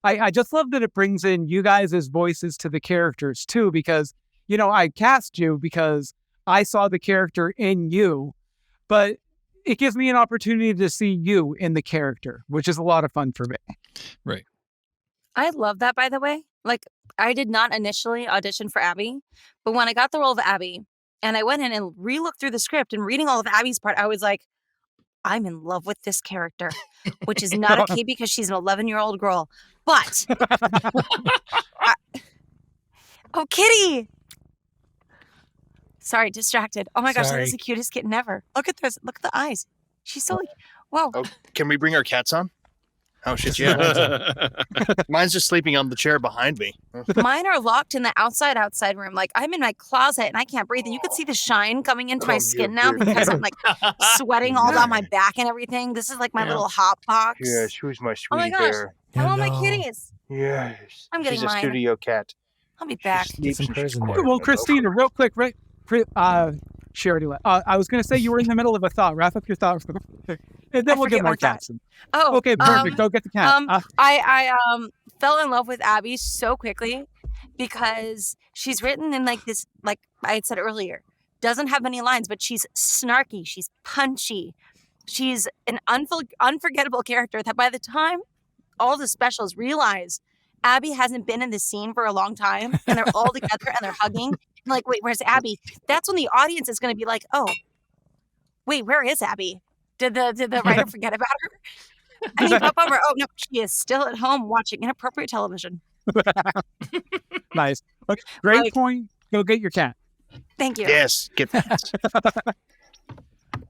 I just love that it brings in you guys as voices to the characters too, because, I cast you because I saw the character in you, but it gives me an opportunity to see you in the character, which is a lot of fun for me. Right. I love that, by the way. Like, I did not initially audition for Abby, but when I got the role of Abby and I went in and re-looked through the script and reading all of Abby's part, I was like, I'm in love with this character, which is not okay because she's an 11-year-old girl. But oh, kitty! Sorry, distracted. Oh my gosh, that is the cutest kitten ever. Look at this. Look at the eyes. She's so whoa. Oh, can we bring our cats on? Oh shit, yeah. Mine's just sleeping on the chair behind me. Mine are locked in the outside room. Like I'm in my closet and I can't breathe. And you could see the shine coming into my skin now because I'm like sweating all down my back and everything. This is like my little hot box. Yes, who's my sweetie Oh my gosh. bear? I want my kitties. Yes. I'm getting She's a mine. studio cat. I'll be back. Well, Kristyna, real quick, right? She already left. I was going to say you were in the middle of a thought. Wrap up your thought, and then we'll get more cats. Oh, okay, perfect. Go get the cat. I fell in love with Abby so quickly because she's written in like this, like I had said earlier, doesn't have many lines, but she's snarky, she's punchy, she's an unforgettable character that by the time all the specials realize Abby hasn't been in the scene for a long time and they're all together and they're hugging. And like, wait, where's Abby? That's when the audience is going to be like, oh, wait, where is Abby? Did the writer forget about her? And you pop over. Oh no, she is still at home watching inappropriate television. Nice. Okay, great point. Go get your cat. Thank you. Yes, get that.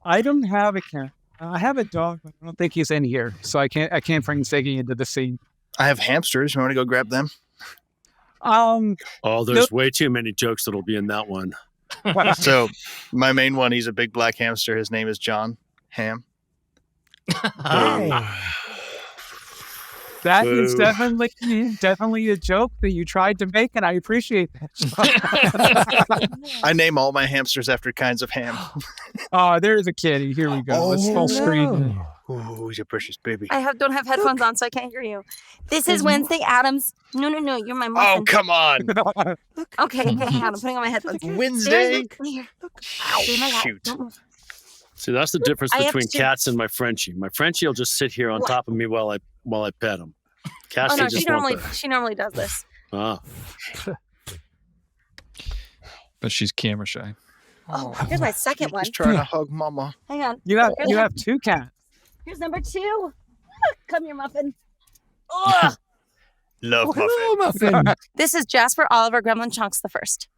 I don't have a cat. I have a dog, but I don't think he's in here, so I can't bring Ziggy into the scene. I have hamsters. You want to go grab them? There's way too many jokes that'll be in that one. So, my main one, he's a big black hamster. His name is John Ham. That is definitely a joke that you tried to make, and I appreciate that. I name all my hamsters after kinds of ham. Oh, there's a kitty. Here we go. Let's full screen. Oh, he's a precious baby. I don't have headphones on, so I can't hear you. This is Wednesday Adams. No, you're my muffin. Oh, come on. Okay, hang on. I'm putting on my headphones. Wednesday. Shoot. See, that's the difference between cats and my Frenchie. My Frenchie will just sit here on top of me while I pet him. Cats, oh no, just she normally does this. Ah. But she's camera shy. Oh, here's my second one. Just trying to hug mama. Hang on. You have two cats. Here's number 2. Come here, muffin. Love muffin. This is Jasper Oliver Gremlin Chunks the first.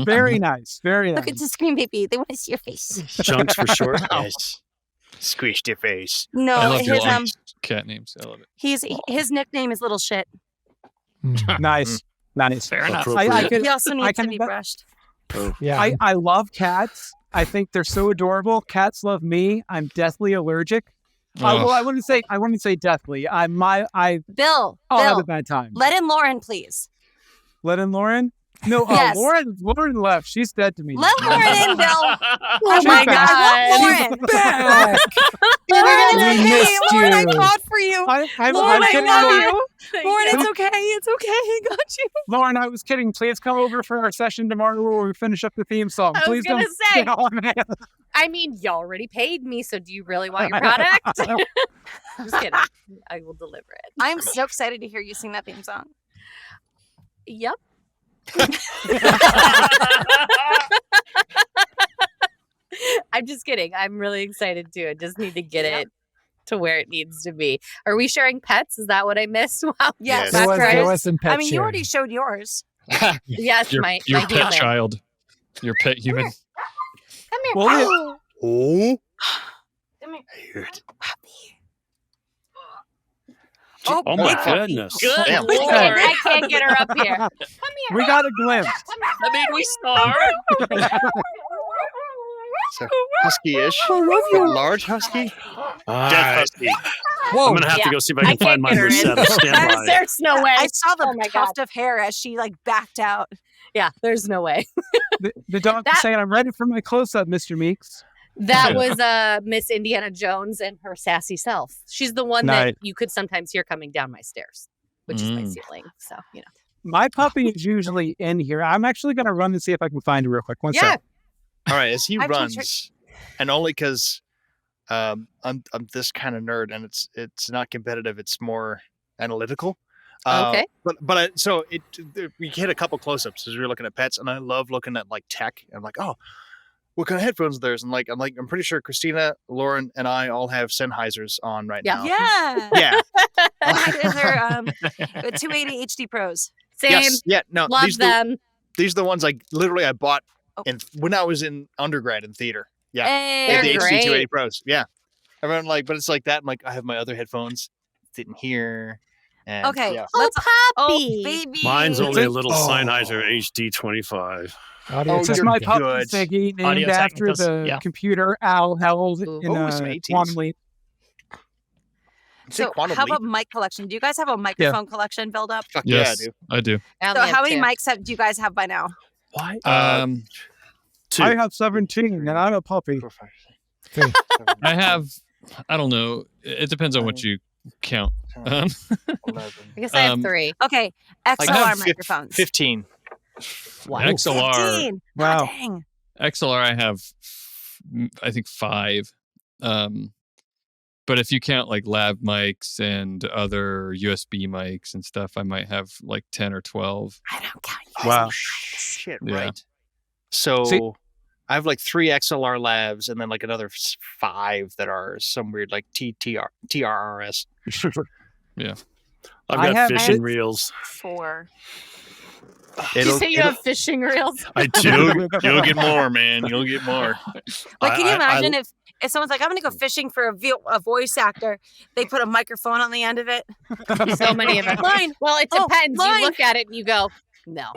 Very nice. Very nice. Look at the screen, baby. They want to see your face. Chunks for short. Yes. Squished your face. No, I love his your cat names. I love it. His nickname is Little Shit. Nice. Fair enough. He also needs to be brushed. Yeah. I love cats. I think they're so adorable. Cats love me. I'm deathly allergic. Well, I wouldn't say deathly. Bill, I'll have a bad time. Let in Laurin, please. Let in Laurin? No, Yes. Laurin left. She's dead to me. Let Laurin in, Bill. Oh She's my back. God, I love Laurin. Back. Laurin, it's missed okay. Laurin, I you. fought for you. I'm Laurin, I kidding, love Laurin. you. Laurin, it's okay. It's okay. I got you. Laurin, I was kidding. Please come over for our session tomorrow where we finish up the theme song. I was Please gonna don't say. get on me. I mean, you already paid me, so do you really want your product? I'm just kidding. I will deliver it. I'm so excited to hear you sing that theme song. Yep. I'm just kidding. I'm really excited too. I just need to get it to where it needs to be. Are we sharing pets? Is that what I missed? Wow. Yes. There was some pet I mean, you sharing. already showed yours. Yes, Your my pet human. child. Your pet human. Come here. Well, Oh. Come here. I heard. Oh my goodness. Good Damn. Lord. I can't get her up here. Come here. we got a glimpse. I mean, we Skarr. So, husky-ish. Large husky? Deaf husky. Whoa. I'm going to have to go see if I can find my get her in. Rosetta. Stand by. There's no way. I saw the Oh my tuft of hair as she like backed out. Yeah, there's no way. The dog is saying, I'm ready for my close-up, Mr. Meeks. That was Miss Indiana Jones and her sassy self. She's the one that you could sometimes hear coming down my stairs, which is my ceiling. So, you know. My puppy is usually in here. I'm actually going to run and see if I can find her real quick. One sec. All right, as he I've runs, and only because I'm this kind of nerd, and it's not competitive; it's more analytical. Okay. We hit a couple close-ups as we were looking at pets, and I love looking at like tech. I'm like, oh, what kind of headphones are theirs? And I'm pretty sure Kristyna, Laurin, and I all have Sennheisers on right now. Yeah. Yeah. These are 280 HD Pros. Same. Yes. Yeah. No. Love them. These are the ones I bought when I was in undergrad in theater. Yeah. Hey, the they're HD 280 great. Pros. Yeah. Everyone but it's like that. I'm like, I have my other headphones sitting here. And, Okay. Yeah. Let's, puppy. baby. Mine's only a little Sennheiser HD 25. It's just my puppy Ziggy, named Audio after technicals, the yeah. computer Al held in some 80s. Quantum Leap. So how about mic collection? Do you guys have a microphone collection build up? Fuck Yes, yeah, I do. So how many mics do you guys have by now? Why? I have 17 and I'm a puppy. I have, I don't know. It depends on what you count. I guess I have 3. Okay, XLR microphones. 15. Wow. XLR. 15. Wow. God dang. XLR, I have, I think 5. But if you count like lav mics and other USB mics and stuff, I might have like 10 or 12. I don't count Wow. Shit, Yeah. right. So See- I have like 3 XLR labs and then like another 5 that are some weird like TRRS. Yeah. I've got fishing reels. 4. Did you say you have fishing reels? I do. You'll get more, man. You'll get more. Like, can you imagine if someone's like, I'm going to go fishing for a voice actor, they put a microphone on the end of it? So many of them. Line. Well, it Oh, depends. line. You look at it and you go, no.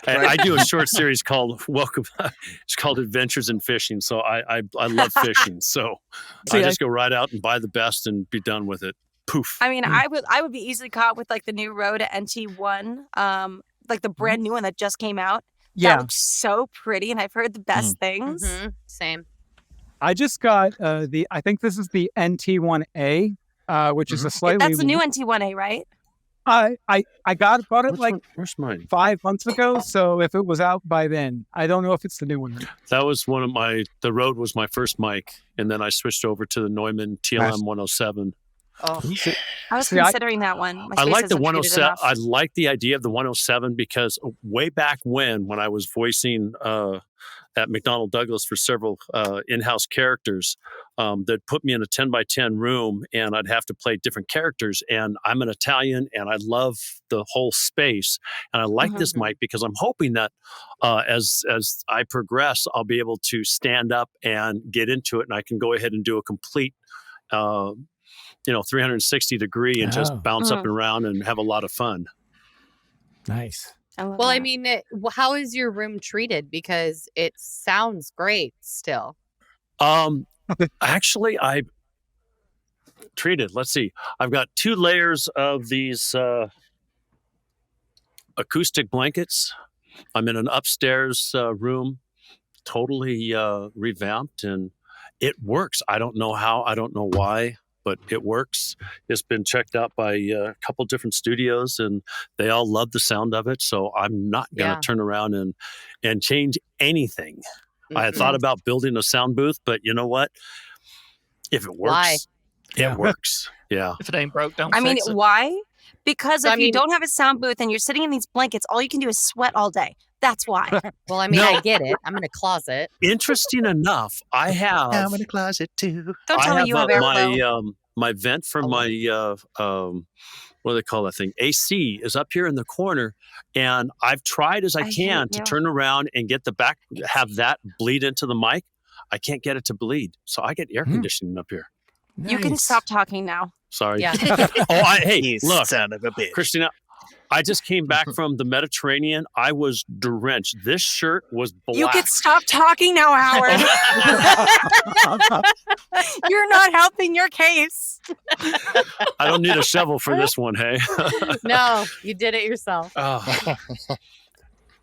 I do a short series called Welcome. It's called Adventures in Fishing. So I love fishing. So I just go right out and buy the best and be done with it. Poof. I mean, I would be easily caught with like the new Rode NT1, like the brand new one that just came out. Yeah. That looks so pretty, and I've heard the best things. Same. I just got I think this is the NT1A, which is a slightly. That's the new NT1A, right? I bought it like where's mine? 5 months ago. So if it was out by then, I don't know if it's the new one. That was the Rode was my first mic. And then I switched over to the Neumann TLM 107. Oh, I was considering that one. My I space like the isn't treated 107. enough. I like the idea of the 107 because way back when I was voicing at McDonnell Douglas for several in-house characters, they'd put me in a 10 by 10 room and I'd have to play different characters. And I'm an Italian and I love the whole space. And I like this mic because I'm hoping that as I progress, I'll be able to stand up and get into it, and I can go ahead and do a complete 360 degree and just bounce up and around and have a lot of fun. Nice. Well, I mean, how is your room treated? Because it sounds great still. Actually, I treated. Let's see. I've got 2 layers of these acoustic blankets. I'm in an upstairs room, totally revamped, and it works. I don't know how. I don't know why. But it works. It's been checked out by a couple different studios, and they all love the sound of it. So I'm not going to turn around and change anything. I had thought about building a sound booth, but you know what? If it works, it works. Yeah. If it ain't broke, don't I mean, fix it. why? Because So, if you don't have a sound booth and you're sitting in these blankets, all you can do is sweat all day. That's why. Well, I mean, I get it. I'm in a closet. Interesting enough, I have. I'm in a closet too. Don't tell me you have airflow. My vent from my what do they call that thing? AC is up here in the corner, and I've tried as I can to turn around and get the back, have that bleed into the mic. I can't get it to bleed, so I get air conditioning up here. You can stop talking now. Sorry. Yeah. Hey, look, son of a bitch. Kristyna, I just came back from the Mediterranean. I was drenched. This shirt was black. You can stop talking now, Howard. You're not helping your case. I don't need a shovel for this one, hey? No, you did it yourself. Oh.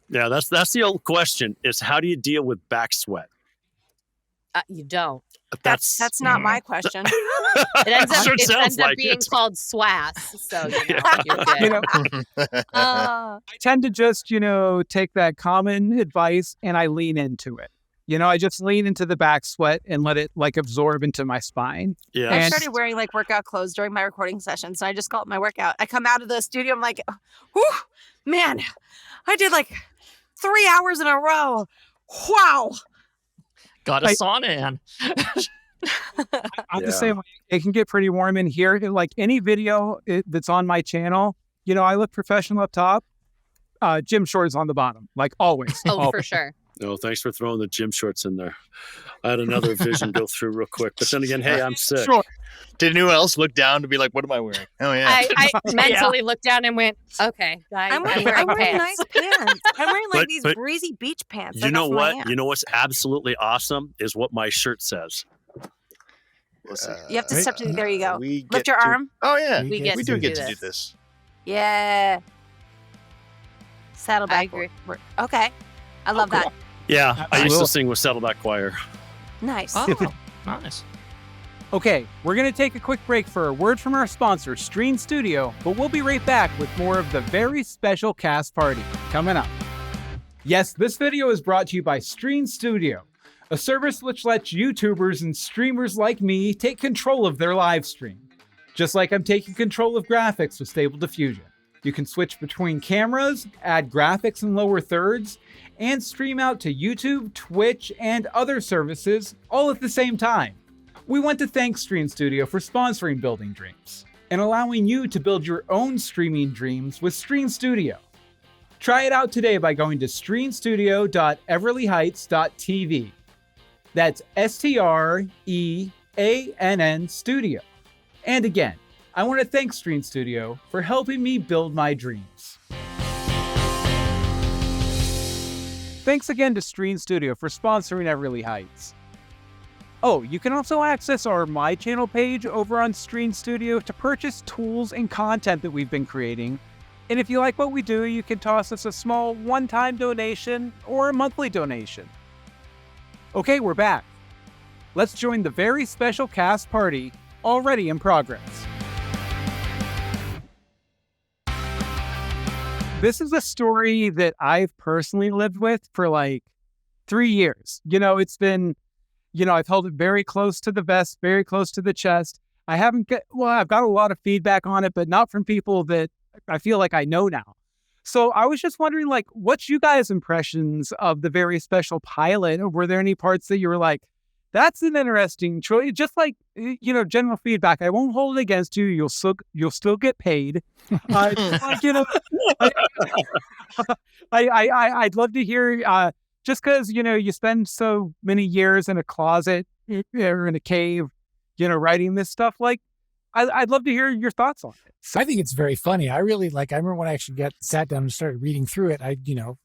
Yeah, that's the old question is how do you deal with back sweat? You don't. That's not my question. It ends up, Sure it sounds ends up like being it. called SWAS. So, you're good. I tend to just, take that common advice and I lean into it. I just lean into the back sweat and let it absorb into my spine. Yeah. I started wearing workout clothes during my recording sessions, and I just call it my workout. I come out of the studio, I'm like, whew, man, I did 3 hours in a row. Wow. Got a sauna in. I'm the same way. It can get pretty warm in here. Like any video that's on my channel, I look professional up top. Gym shorts on the bottom, like always. Oh, for sure. No, thanks for throwing the gym shorts in there. I had another vision go through real quick, but then again, hey, I'm sick. Sure. Did anyone else look down to be like, what am I wearing? Oh, yeah. I mentally looked down and went, okay. I'm wearing nice pants. I'm wearing like these breezy beach pants. You know what? You know what's absolutely awesome is what my shirt says. You have to step to there you go. Lift your arm. Oh, yeah. We do get to do this. Yeah. Saddleback. I agree. Okay. I love that. Yeah, I used to sing with Saddleback Choir. Nice. Oh, nice. Okay, we're going to take a quick break for a word from our sponsor, Streann Studio, but we'll be right back with more of the very special cast party coming up. Yes, this video is brought to you by Streann Studio, a service which lets YouTubers and streamers like me take control of their live stream. Just like I'm taking control of graphics with Stable Diffusion. You can switch between cameras, add graphics in lower thirds, and stream out to YouTube, Twitch, and other services all at the same time. We want to thank Streann Studio for sponsoring Building Dreams and allowing you to build your own streaming dreams with Streann Studio. Try it out today by going to streanstudio.everlyheights.tv. That's STREANN Studio. And again, I want to thank Streann Studio for helping me build my dreams. Thanks again to Streann Studio for sponsoring Everly Heights. Oh, you can also access our My Channel page over on Streann Studio to purchase tools and content that we've been creating. And if you like what we do, you can toss us a small one-time donation or a monthly donation. Okay, we're back. Let's join the very special cast party already in progress. This is a story that I've personally lived with for like 3 years. It's been, I've held it very close to the vest, very close to the chest. I've got a lot of feedback on it, but not from people that I feel like I know now. So I was just wondering, like, what's you guys' impressions of the very special pilot? Were there any parts that you were like, that's an interesting choice? Just like, general feedback. I won't hold it against you. You'll still get paid. I'd love to hear, just because, you spend so many years in a closet or in a cave, writing this stuff. Like, I'd love to hear your thoughts on it. I think it's very funny. I remember when I actually sat down and started reading through it, I,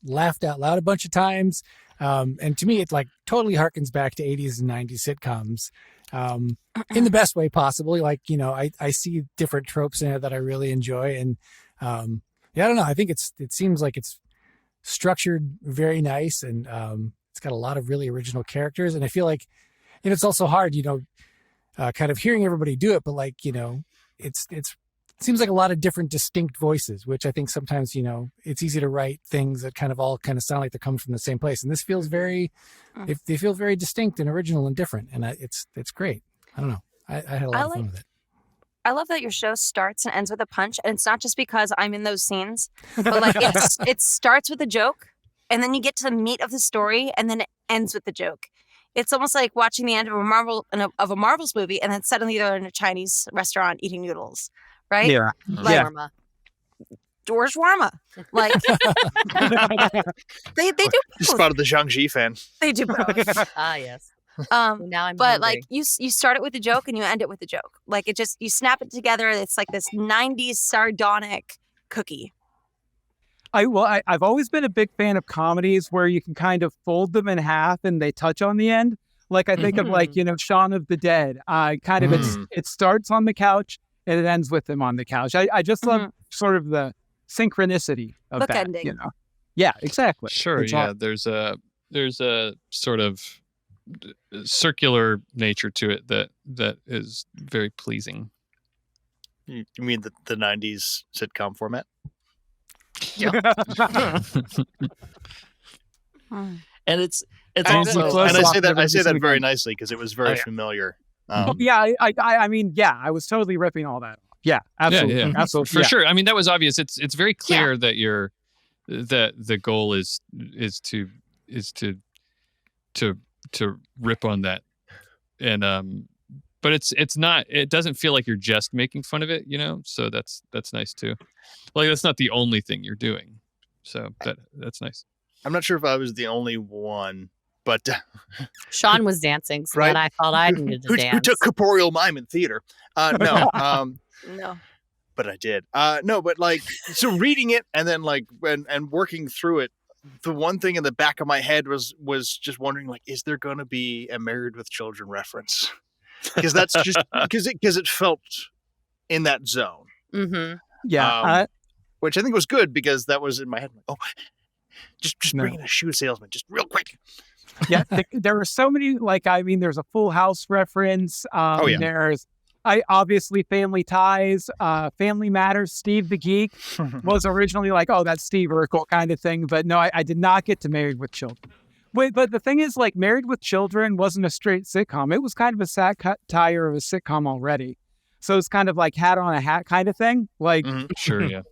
laughed out loud a bunch of times. And to me, it like totally harkens back to 80s and 90s sitcoms, in the best way possible. Like, I see different tropes in it that I really enjoy. And, I don't know. I think it seems like it's structured very nice. And, it's got a lot of really original characters. And I feel like, it's also hard, kind of hearing everybody do it, but like, it seems like a lot of different distinct voices, which I think sometimes, it's easy to write things that kind of sound like they're coming from the same place. And this feels they feel very distinct and original and different. And it's great. I don't know. I had a lot of fun with it. I love that your show starts and ends with a punch. And it's not just because I'm in those scenes, but like it starts with a joke and then you get to the meat of the story and then it ends with the joke. It's almost like watching the end of a Marvel's movie, and then suddenly they're in a Chinese restaurant eating noodles, right? Yeah. Shawarma. Like they do. You spotted the Zhangji fan. They do both. Yes. Now I'm but hungry. like you start it with a joke and you end it with a joke. Like you snap it together. It's like this 90s sardonic cookie. I've always been a big fan of comedies where you can kind of fold them in half and they touch on the end. Like I think of like, Shaun of the Dead. It starts on the couch and it ends with him on the couch. I just love sort of the synchronicity of bookending. That, Yeah, exactly. Sure. Yeah. There's a sort of circular nature to it that is very pleasing. You mean the 90s sitcom format? Yeah. And it's also, and I say that very nicely because it was very familiar. I was totally ripping all that off. Yeah, absolutely. Yeah. Absolutely. For sure. I mean, that was obvious. It's very clear that that the goal is to rip on that. And but it's not, it doesn't feel like you're just making fun of it, you know? So that's nice too. Like that's not the only thing you're doing. So that's nice. I'm not sure if I was the only one, but Sean was dancing, so right? that I thought I needed to who dance. took corporeal mime in theater? No, No. but I did. No, but like, so reading it and then like and working through it, the one thing in the back of my head was just wondering, like, is there going to be a Married with Children reference? Because that's just because it felt in that zone. Mm-hmm. Yeah, which I think was good because that was in my head. Like, oh, just bring in a shoe salesman, just real quick. Yeah, there were so many. Like, I mean, there's a Full House reference. There's obviously Family Ties, Family Matters. Steve the Geek was originally like, oh, that's Steve Urkel kind of thing. But no, I did not get to Married with Children. Wait, but the thing is, like, Married with Children wasn't a straight sitcom. It was kind of a satire of a sitcom already. So it's kind of like hat on a hat kind of thing. Like, sure, yeah.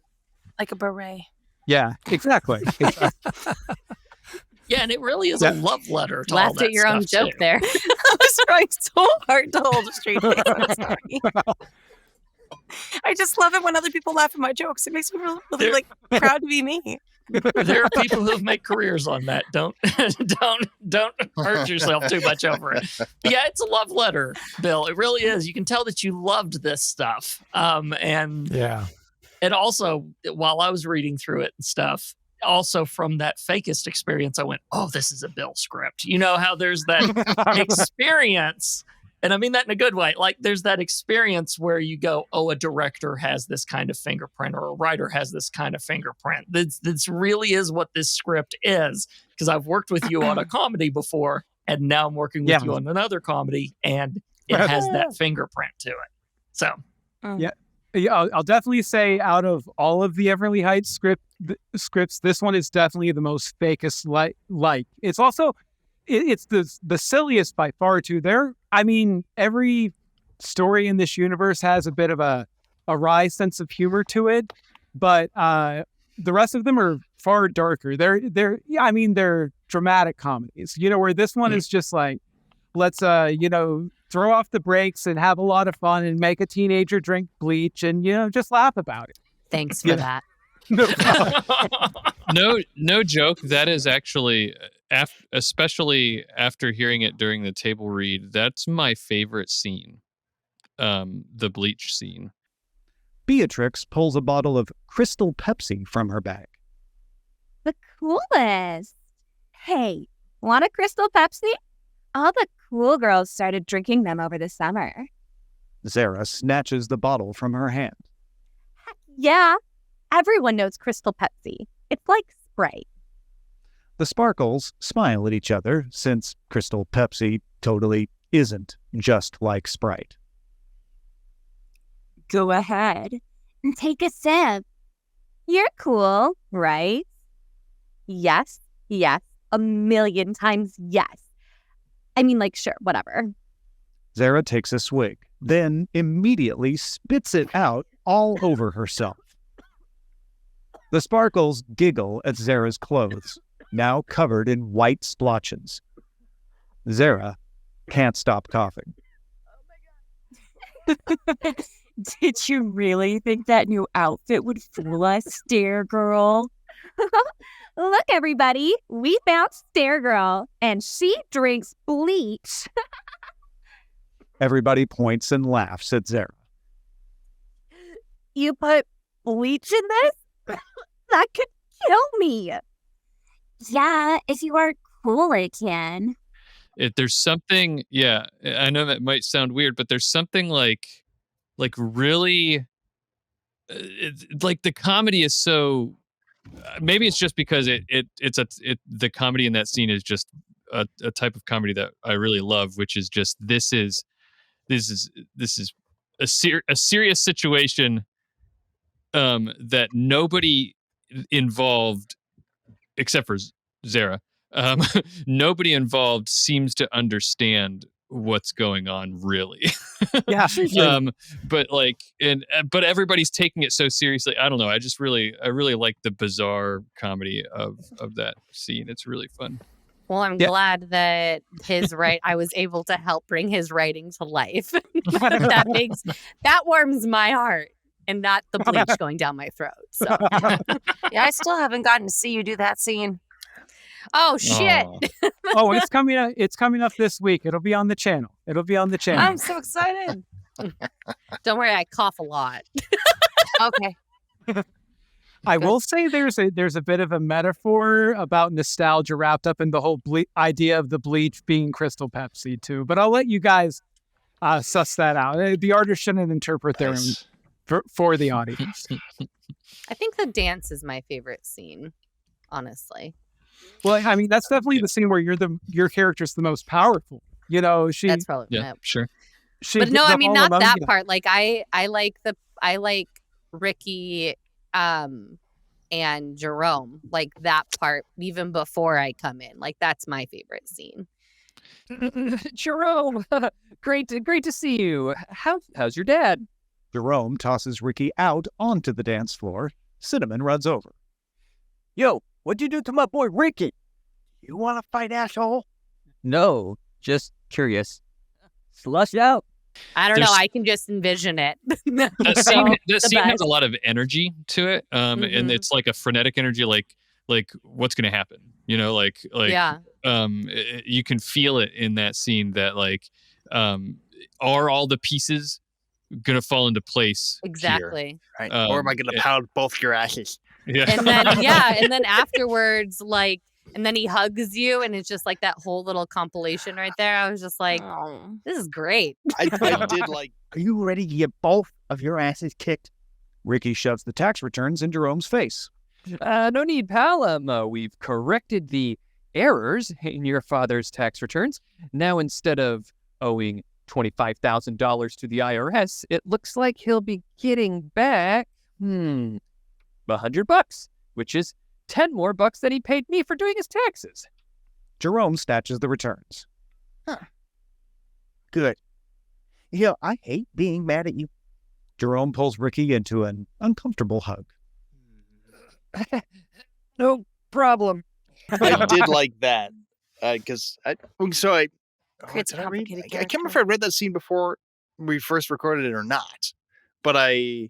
Like a beret. Yeah, exactly. Yeah, and it really is a love letter to all Laughed that at your own stuff, joke too. there. I was trying so hard to hold a straight face. I'm sorry. I just love it when other people laugh at my jokes. It makes me really like proud to be me. There are people who have made careers on that. Don't hurt yourself too much over it. But yeah, it's a love letter, Bill. It really is. You can tell that you loved this stuff. And also while I was reading through it and stuff, also from that Fakest experience, I went, oh, this is a Bill script. You know how there's that experience. And I mean that in a good way. Like there's that experience where you go, oh, a director has this kind of fingerprint or a writer has this kind of fingerprint. This really is what this script is. Because I've worked with you on a comedy before and now I'm working with you on another comedy and it has that fingerprint to it. So. Yeah, I'll definitely say out of all of the Everly Heights scripts, this one is definitely the most Fakest like. It's also... It's the silliest by far too. I mean, every story in this universe has a bit of a wry sense of humor to it, but the rest of them are far darker. They're dramatic comedies, you know, where this one is just like, let's throw off the brakes and have a lot of fun and make a teenager drink bleach and just laugh about it. Thanks for that. No joke. That is actually, especially after hearing it during the table read, that's my favorite scene. The bleach scene. Beatrix pulls a bottle of Crystal Pepsi from her bag. The coolest. Hey, want a Crystal Pepsi? All the cool girls started drinking them over the summer. Zara snatches the bottle from her hand. Yeah, everyone knows Crystal Pepsi. It's like Sprite. The Sparkles smile at each other since Crystal Pepsi totally isn't just like Sprite. Go ahead and take a sip. You're cool, right? Yes, a million times yes. I mean, like, sure, whatever. Zara takes a swig, then immediately spits it out all over herself. The Sparkles giggle at Zara's clothes, now covered in white splotches. Zara can't stop coughing. Did you really think that new outfit would fool us, Stare Girl? Look, everybody, we found Stare Girl, and she drinks bleach. Everybody points and laughs at Zara. You put bleach in this? That could kill me. Yeah, if you are cool, it can. There's something, yeah, I know that might sound weird, but there's something like really, like the comedy is so, maybe it's just because the comedy in that scene is just a type of comedy that I really love, which is just, this is a serious situation that nobody involved, except for Zara, nobody involved seems to understand what's going on, really. Yeah. But everybody's taking it so seriously. I don't know. I really like the bizarre comedy of that scene. It's really fun. Well, I'm glad that I was able to help bring his writing to life. That warms my heart, and not the bleach going down my throat. So Yeah, I still haven't gotten to see you do that scene. Oh shit! Oh, it's coming up. It's coming up this week. It'll be on the channel. I'm so excited. Don't worry, I cough a lot. Okay. I will say there's a bit of a metaphor about nostalgia wrapped up in the whole idea of the bleach being Crystal Pepsi too. But I'll let you guys suss that out. The artist shouldn't interpret their own for the audience. I think the dance is my favorite scene, honestly. Well, I mean, that's definitely the scene where your character's the most powerful. You know, That's probably sure. But no, I mean not that part. Like I like Ricky and Jerome, like that part even before I come in. Like that's my favorite scene. Jerome, great to see you. How's your dad? Jerome tosses Ricky out onto the dance floor. Cinnamon runs over. Yo, what'd you do to my boy Ricky? You want to fight, asshole? No, just curious. Slush out. I don't know. I can just envision it. That scene has a lot of energy to it, and it's like a frenetic energy, like what's going to happen? You know, you can feel it in that scene. That are all the pieces going to fall into place? Exactly. Here, right? Or am I going to pound both your asses? Yeah. And then afterwards, and then he hugs you, and it's just like that whole little compilation right there. I was just like, this is great. I did like. Are you ready to get both of your asses kicked? Ricky shoves the tax returns in Jerome's face. No need, pal. We've corrected the errors in your father's tax returns. Now, instead of owing $25,000 to the IRS, it looks like he'll be getting back $100, which is 10 more bucks than he paid me for doing his taxes. Jerome snatches the returns. Good. I hate being mad at you. Jerome pulls Ricky into an uncomfortable hug. No problem. I did like that because I can't remember if I read that scene before we first recorded it or not, but I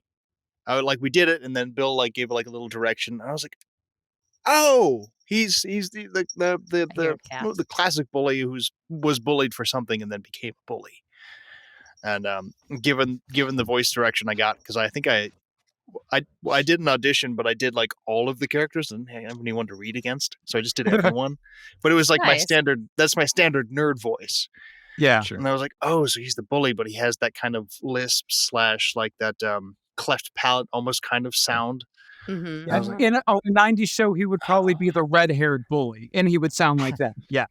we did it, and then Bill gave a little direction. I was like, oh, he's the classic bully was bullied for something and then became a bully. And given the voice direction I got, because I think I did an audition, but I did all of the characters and didn't have anyone to read against, so I just did everyone. But it was my standard. That's my standard nerd voice. Yeah, sure. And I was like, oh, so he's the bully, but he has that kind of lisp / that cleft palate almost kind of sound. Mm-hmm. Yeah, in a 90s show, he would probably be the red-haired bully, and he would sound like that. Yeah.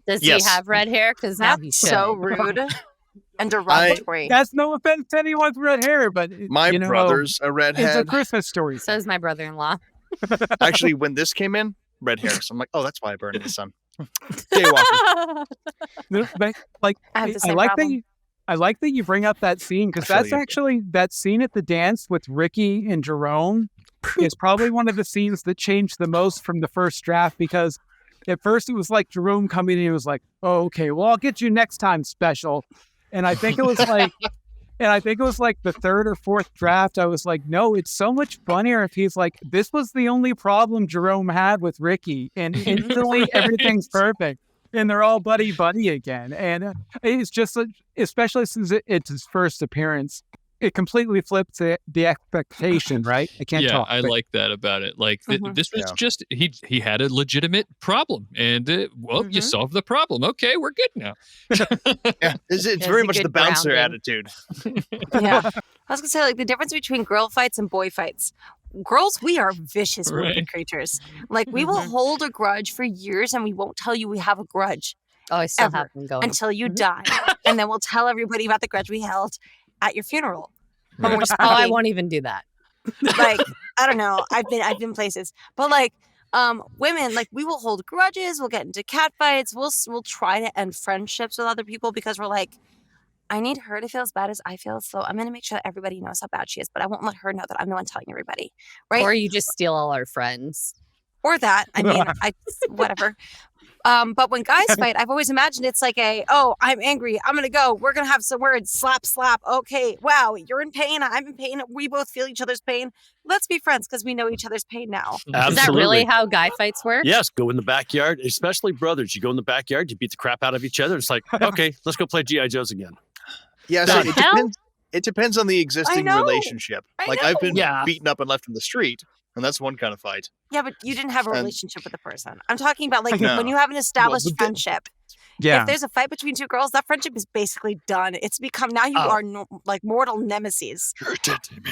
Does he have red hair? Because now he's so rude and derogatory. That's no offense to anyone's red hair, but my brother's a redhead. It's a Christmas story. So is my brother-in-law. Actually, when this came in, red hair. So I'm like, oh, that's why I burned in the sun. Daywalker. I like that you bring up that scene, because that's actually that scene at the dance with Ricky and Jerome is probably one of the scenes that changed the most from the first draft, because at first it was Jerome coming in, he was like, oh, okay, well, I'll get you next time special. And I think it was the third or fourth draft. I was like, no, it's so much funnier if he's like, this was the only problem Jerome had with Ricky, and instantly everything's perfect. And they're all buddy again. And it's just, especially since it's his first appearance, it completely flips the expectation, right? I can't talk. I like that about it. This was just, he had a legitimate problem, and you solved the problem. Okay, we're good now. It's very much the bouncer attitude. Yeah. I was going to say, the difference between girl fights and boy fights. Girls, we are vicious moving creatures. We will hold a grudge for years, and we won't tell you we have a grudge. Oh, I still have them going. Until you die. And then we'll tell everybody about the grudge we held at your funeral. I won't even do that. I don't know. I've been places. But women, we will hold grudges, we'll get into cat fights, we'll try to end friendships with other people because we're like, I need her to feel as bad as I feel, so I'm going to make sure that everybody knows how bad she is, but I won't let her know that I'm the one telling everybody, right? Or you just steal all our friends. Or that. I mean, whatever. But when guys fight, I've always imagined it's like I'm angry. I'm going to go. We're going to have some words. Slap, slap. Okay. Wow. You're in pain. I'm in pain. We both feel each other's pain. Let's be friends because we know each other's pain now. Absolutely. Is that really how guy fights work? Yes, go in the backyard, especially brothers. You go in the backyard, you beat the crap out of each other. It's like, okay, let's go play G.I. Joes again. Yeah, so it depends on the existing relationship. Like I've been beaten up and left in the street, and that's one kind of fight. Yeah, but you didn't have a relationship with the person. I'm talking about like when you have an established friendship. Yeah. If there's a fight between two girls, that friendship is basically done. It's become now you are like mortal nemesis. You're dead to me.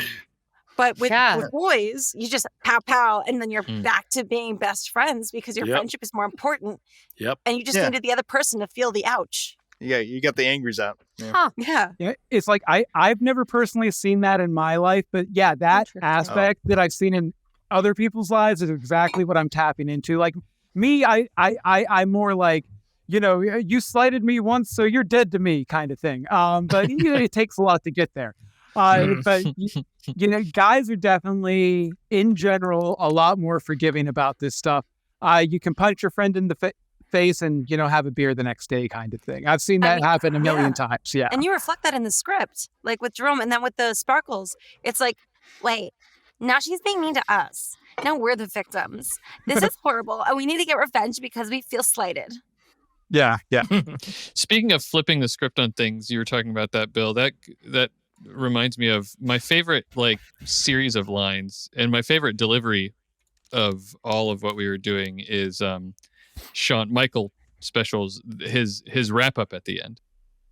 But with boys, you just pow pow, and then you're back to being best friends because your friendship is more important. Yep. And you just needed the other person to feel the ouch. Yeah, you got the angries out. Yeah. It's like I've never personally seen that in my life, but yeah, that aspect that I've seen in other people's lives is exactly what I'm tapping into. Like me, I'm more like, you slighted me once, so you're dead to me kind of thing. But it takes a lot to get there. But guys are definitely, in general, a lot more forgiving about this stuff. You can punch your friend in the face and have a beer the next day, kind of thing. I've seen that happen a million times. Yeah, and you reflect that in the script, like with Jerome, and then with the sparkles. It's like, wait, now she's being mean to us. Now we're the victims. This is horrible, and we need to get revenge because we feel slighted. Yeah. Speaking of flipping the script on things, you were talking about that, Bill. That reminds me of my favorite series of lines, and my favorite delivery of all of what we were doing is Michael Special's his wrap up at the end.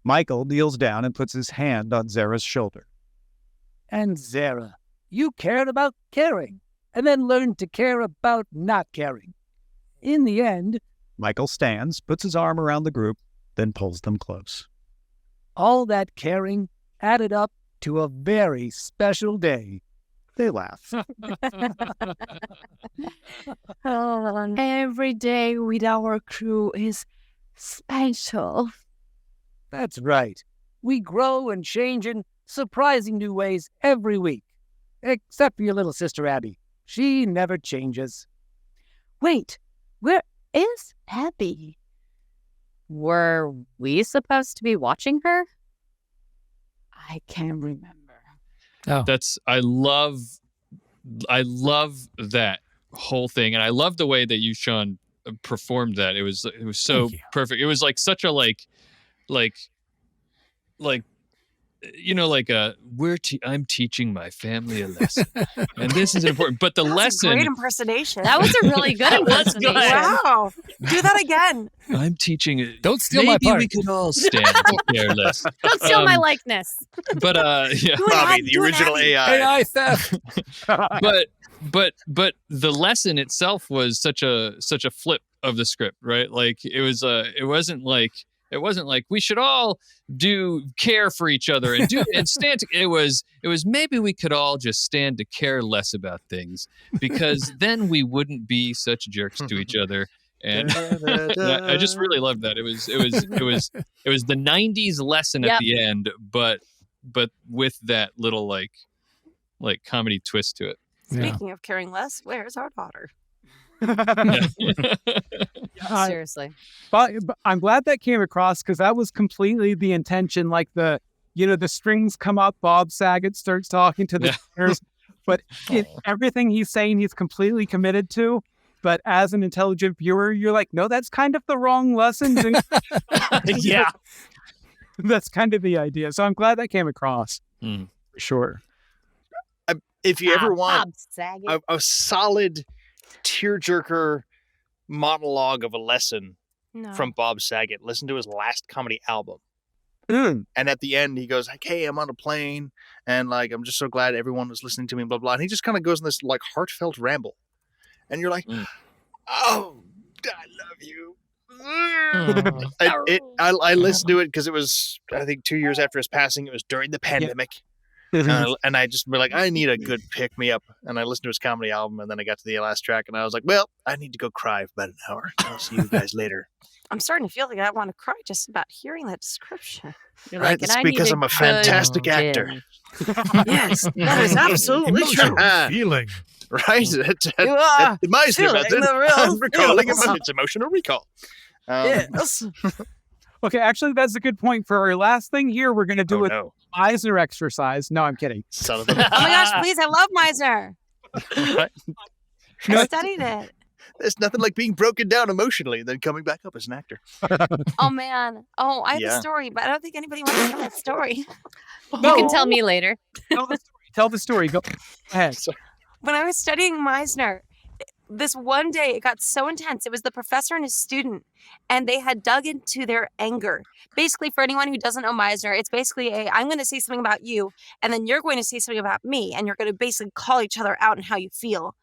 Michael kneels down and puts his hand on Zara's shoulder. And Zara, you cared about caring, and then learned to care about not caring. In the end, Michael stands, puts his arm around the group, then pulls them close. All that caring added up to a very special day. They laugh. Every day with our crew is special. That's right. We grow and change in surprising new ways every week. Except for your little sister, Abby. She never changes. Wait, where is Abby? Were we supposed to be watching her? I can't remember. Oh. I love that whole thing, and I love the way that you, Sean, performed that. It was so perfect. It was like such a I'm teaching my family a lesson, and this is important. But the lesson, great impersonation. That was a really good impersonation. Wow, do that again. I'm teaching it. Don't steal my part. Maybe we could all stand careless. Don't steal my likeness. But Bobby, the original AI theft. But the lesson itself was such a flip of the script, right? Like it wasn't like we should all care for each other and stand to, it was maybe we could all just stand to care less about things, because then we wouldn't be such jerks to each other. And I just really loved that. It was the 90s lesson at the end, but with that little like comedy twist to it. Speaking of caring less, where's our daughter? Seriously. But I'm glad that came across, because that was completely the intention. Like the strings come up, Bob Saget starts talking to the players, but everything he's saying, he's completely committed to. But as an intelligent viewer, you're like, no, that's kind of the wrong lesson. Yeah. That's kind of the idea. So I'm glad that came across. For sure. If you ever want a solid tearjerker monologue of a lesson from Bob Saget, listen to his last comedy album. And at the end, he goes like, hey, I'm on a plane, and like, I'm just so glad everyone was listening to me, blah, blah. And he just kind of goes in this like heartfelt ramble. And you're like, oh, I love you. I listened to it because it was, I think, 2 years after his passing. It was during the pandemic. And I just be like, I need a good pick me up. And I listened to his comedy album, and then I got to the last track, and I was like, well, I need to go cry for about an hour. I'll see you guys later. I'm starting to feel like I want to cry just about hearing that description. You're right, that's because I'm a fantastic actor. Yes, that is absolutely true. Feeling. Right? You are It reminds me about feeling the real recalling it's emotional recall. Yes. Okay, actually, that's a good point. For our last thing here, we're going to do no. Meisner exercise. No, I'm kidding. Son of a Oh my gosh, please, I love Meisner. I studied it. There's nothing like being broken down emotionally and then coming back up as an actor. Oh man. Oh, I have Yeah. a story, but I don't think anybody wants to know that story. You can tell me later. Tell the story. Go ahead. When I was studying Meisner, this one day it got so intense. It was the professor and his student, and they had dug into their anger. Basically, for anyone who doesn't know Meisner, it's basically I'm going to say something about you, and then you're going to say something about me, and you're going to basically call each other out and how you feel.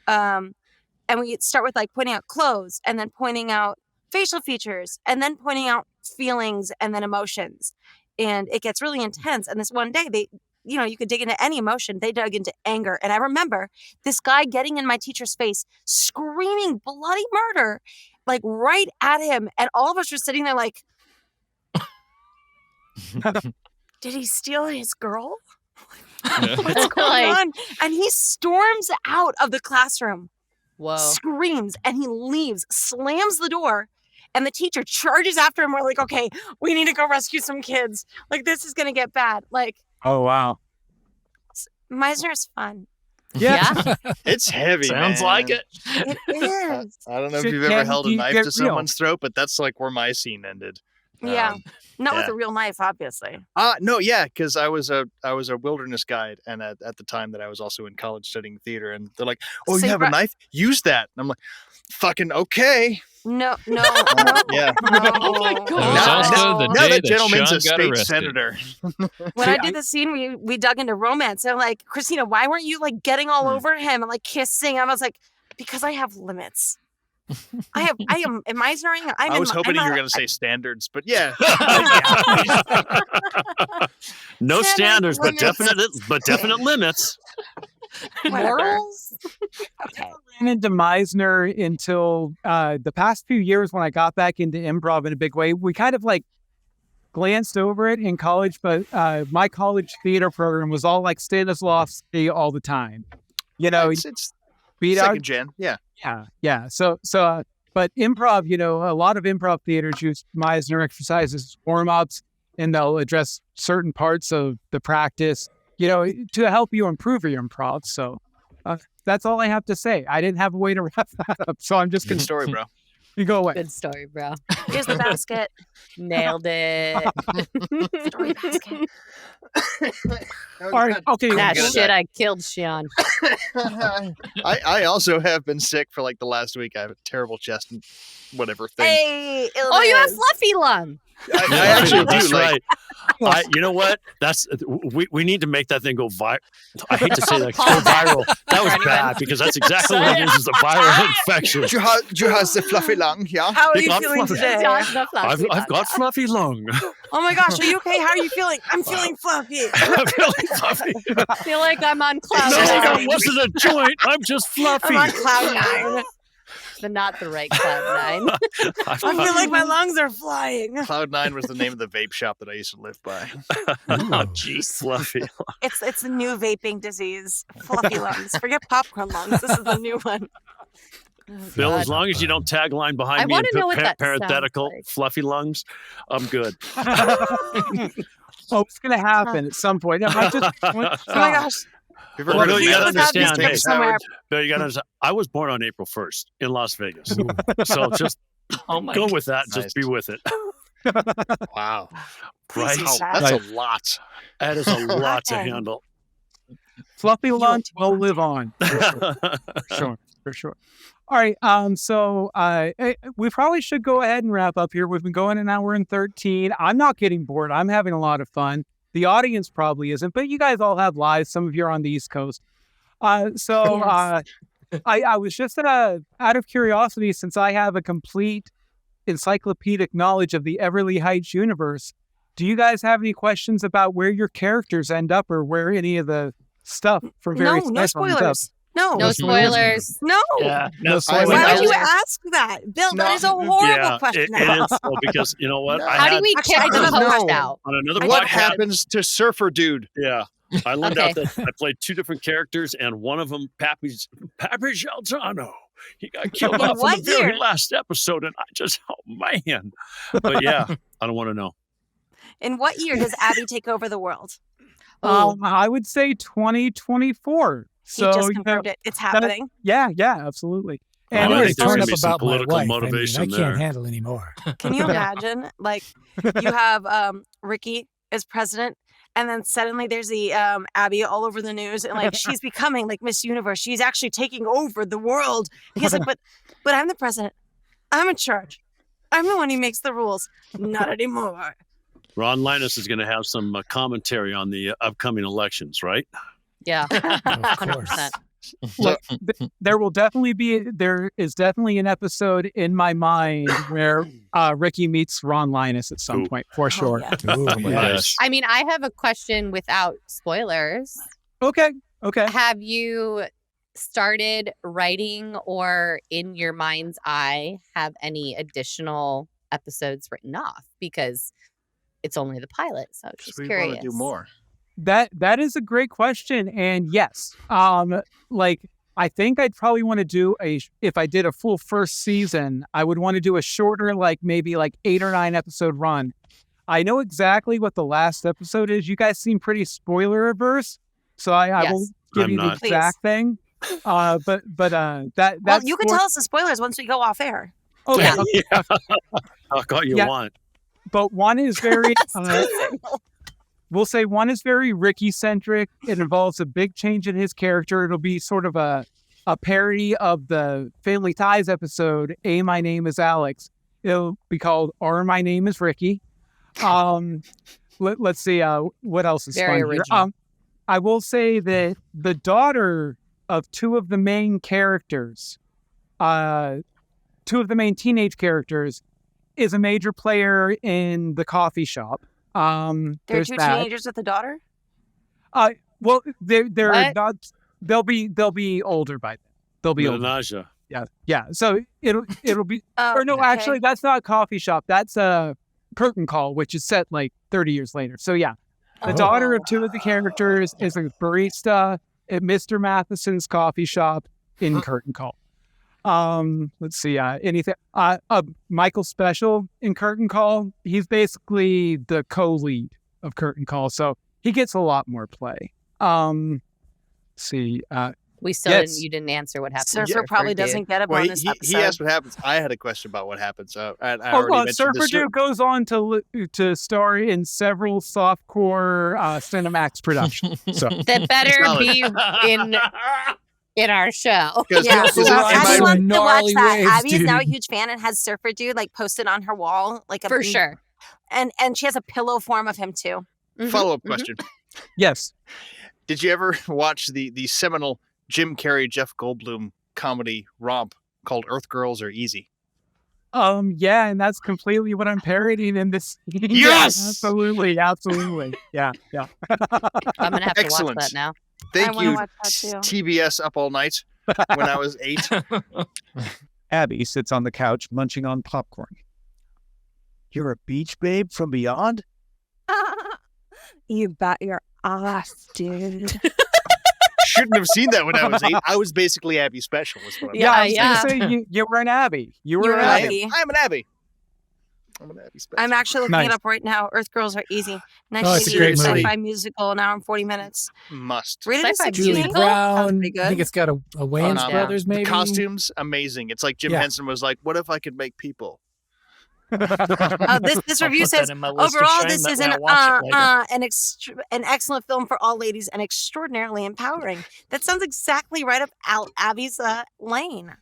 And we start with like pointing out clothes, and then pointing out facial features, and then pointing out feelings, and then emotions. And it gets really intense. And this one day, you could dig into any emotion. They dug into anger. And I remember this guy getting in my teacher's face, screaming bloody murder, like right at him. And all of us were sitting there like, did he steal his girl? What's going on? And he storms out of the classroom. Whoa. Screams, and he leaves, slams the door. And the teacher charges after him. We're like, okay, we need to go rescue some kids. Like, this is going to get bad. Like, Oh, wow. Meisner is fun. Yeah. It's heavy, Sounds man. like it. It is. I don't know if Shit, you've ever Ken, held do a you knife get to real? someone's throat, but that's like where my scene ended. Yeah. Not with yeah. a real knife, obviously. No, yeah, because I was a wilderness guide, and at the time that I was also in college studying theater, and they're like, "Oh, So you have a knife? Use that." And I'm like, "Fucking okay." No. Yeah. Oh my It god. was also the now day that that gentleman's Sean a got state arrested. senator. When I did the scene, we dug into romance. And I'm like, Kristyna, why weren't you like getting all over him and like kissing? I was like, because I have limits. I am Meisnering. I was hoping you were going to say standards, but yeah. No standards, but limits. definite limits. Morals? Okay. Ran into Meisner until the past few years when I got back into improv in a big way. We kind of like glanced over it in college, but my college theater program was all like Stanislavski all the time. You know, it's beat second out. gen. Yeah. Yeah. So, but improv, a lot of improv theaters use Meisner exercises, warm-ups, and they'll address certain parts of the practice, to help you improve your improv. So that's all I have to say. I didn't have a way to wrap that up, so I'm just Good going to story, bro. You go away. Good story, bro. Here's the basket. Nailed it. Story basket. All right. Okay. That shit, I killed Sean. I also have been sick for like the last week. I have a terrible chest and whatever thing. Hey, Oh, you have fluffy lung. I actually That's do. right. You know what? We need to make that thing go viral. I hate to say that. Go viral. That was bad because that's exactly what it is a viral infection. Do you have the fluffy lung? Yeah. How are You you got feeling fluffy. today? I've got fluffy lung. Oh my gosh, are you okay? How are you feeling? I'm feeling fluffy. I'm feeling fluffy. I feel like I'm on cloud No, nine. that wasn't a joint. I'm just fluffy. I'm on cloud nine. But not the right cloud nine. I feel like my lungs are flying. Cloud9 was the name of the vape shop that I used to live by. Oh, jeez, fluffy. It's a new vaping disease. Fluffy lungs. Forget popcorn lungs. This is the new one. Bill, as long as you don't tagline behind I me wanna and know put what that sounds parenthetical like. fluffy lungs, I'm good. Oh, it's going to happen at some point. It might just, Oh my gosh. Have you ever Well, heard Bill, of you gotta Matheson? understand. Hey, somewhere. Bill, you gotta understand. I was born on April 1st in Las Vegas, so just Oh my go god. with that. Nice. Just be with it. Wow. Right? Please do That's a lot. That is a lot to Okay. handle. fluffy lunch will live on. For sure. All right. So we probably should go ahead and wrap up here. We've been going an hour and 13. I'm not getting bored. I'm having a lot of fun. The audience probably isn't, but you guys all have lives. Some of you are on the East Coast. I was just out of curiosity, since I have a complete encyclopedic knowledge of the Everly Heights universe. Do you guys have any questions about where your characters end up, or where any of the stuff from various No ends up? spoilers. No spoilers. No. Yeah. No spoilers. Why would you Spoilers. ask that? Bill, that is a horrible Yeah, question. it is though, because you know what? I How do had we Actually, I kick the don't host know. out? on another What podcast. happens to Surfer Dude? Yeah. I learned Okay. out that I played two different characters, and one of them, Pappy Geltano, he got killed In off in what the very year? last episode, and I just, oh man. But yeah, I don't want to know. In what year does Abby take over the world? I would say 2024. So He just you know, confirmed it. It's that- happening. yeah, absolutely. I And already think there's torn gonna up be some about my political wife. motivation I there. can't handle anymore. Can you imagine? Like, you have Ricky as president, and then suddenly there's the Abby all over the news, and like she's becoming like Miss Universe. She's actually taking over the world. He's like, but I'm the president. I'm in charge. I'm the one who makes the rules. Not anymore. Ron Linus is going to have some commentary on the upcoming elections, right? Yeah. Of course. 100%. Look, there is definitely an episode in my mind where Ricky meets Ron Linus at some point, for sure. yeah. Ooh, Yes. I mean, I have a question without spoilers. Okay. Have you started writing or in your mind's eye have any additional episodes written off? Because it's only the pilot, so I was just we curious. want to do more. That is a great question, and yes, like I think I'd probably want to do if I did a full first season, I would want to do a shorter, like maybe like 8 or 9 episode run. I know exactly what the last episode is. You guys seem pretty spoiler averse, so I Yes. won't give I'm you not. the exact thing. But Well, that's you can tell us the spoilers once we go off air. Oh yeah. I got you Yeah. want. But one is very we'll say one is very Ricky centric. It involves a big change in his character. It'll be sort of a parody of the Family Ties episode, A, My Name is Alex. It'll be called R, My Name is Ricky. Let's see what else is Very fun original. here. I will say that the daughter of two of the main characters, two of the main teenage characters, is a major player in the coffee shop. There are There's two that. teenagers with a daughter. Well, they're What? not. They'll be older by then. They'll be older. Nausea. Yeah. So it'll be. Oh, Or no, okay. actually, that's not a coffee shop. That's a curtain call, which is set like 30 years later. So yeah, the daughter of two of the characters is a barista at Mr. Matheson's coffee shop in Curtain Call. Let's see. Anything? Michael Special in Curtain Call. He's basically the co-lead of Curtain Call, so he gets a lot more play. Let's see. We still Yes. you didn't answer what happened. Surfer to probably Surfer Dude. doesn't get a Well, bonus he episode. asked what happens. I had a question about what happens. I already Well, mentioned Surfer this. Dude goes on to star in several softcore Cinemax productions. So That better Solid. be in our show. Because Yeah, this is Abby in Abby my- some wants to watch gnarly that. waves, Abby's now a dude. huge fan and has Surfer Dude like posted on her wall, like For sure. and she has a pillow form of him too. Mhm, follow-up mhm. question. yes, Did you ever watch the seminal Jim Carrey, Jeff Goldblum comedy romp called Earth Girls Are Easy? yeah, and that's completely what I'm parodying in this. Yes! absolutely, yeah. I'm gonna have to Excellent. watch that now. Thank wanna you, watch that too. TBS Up All Night when I was 8. Abby sits on the couch munching on popcorn. You're a beach babe from beyond? You bet your ass, dude. Shouldn't have seen that when I was 8. I was basically Abby Special. Was what I'm Yeah, I was yeah. gonna say you were an Abby. You were You were an an Abby. Abby. I'm an Abby. I'm an Abby Special. I'm actually looking Nice. it up right now. Earth Girls Are Easy. Oh, it's a great 1980 movie. sci-fi musical, an hour and 40 minutes. Must. Rated Sci-fi at Julie 16. musical? Brown. Sounds pretty I think good. it's got a Wayans no. Brothers, maybe. The costumes, amazing. It's like Jim Yeah. Henson was like, what if I could make people? This I'll review put that says in my list of overall shame this that is when an I watch it later. an excellent film for all ladies and extraordinarily empowering. That sounds exactly right up Abby's lane.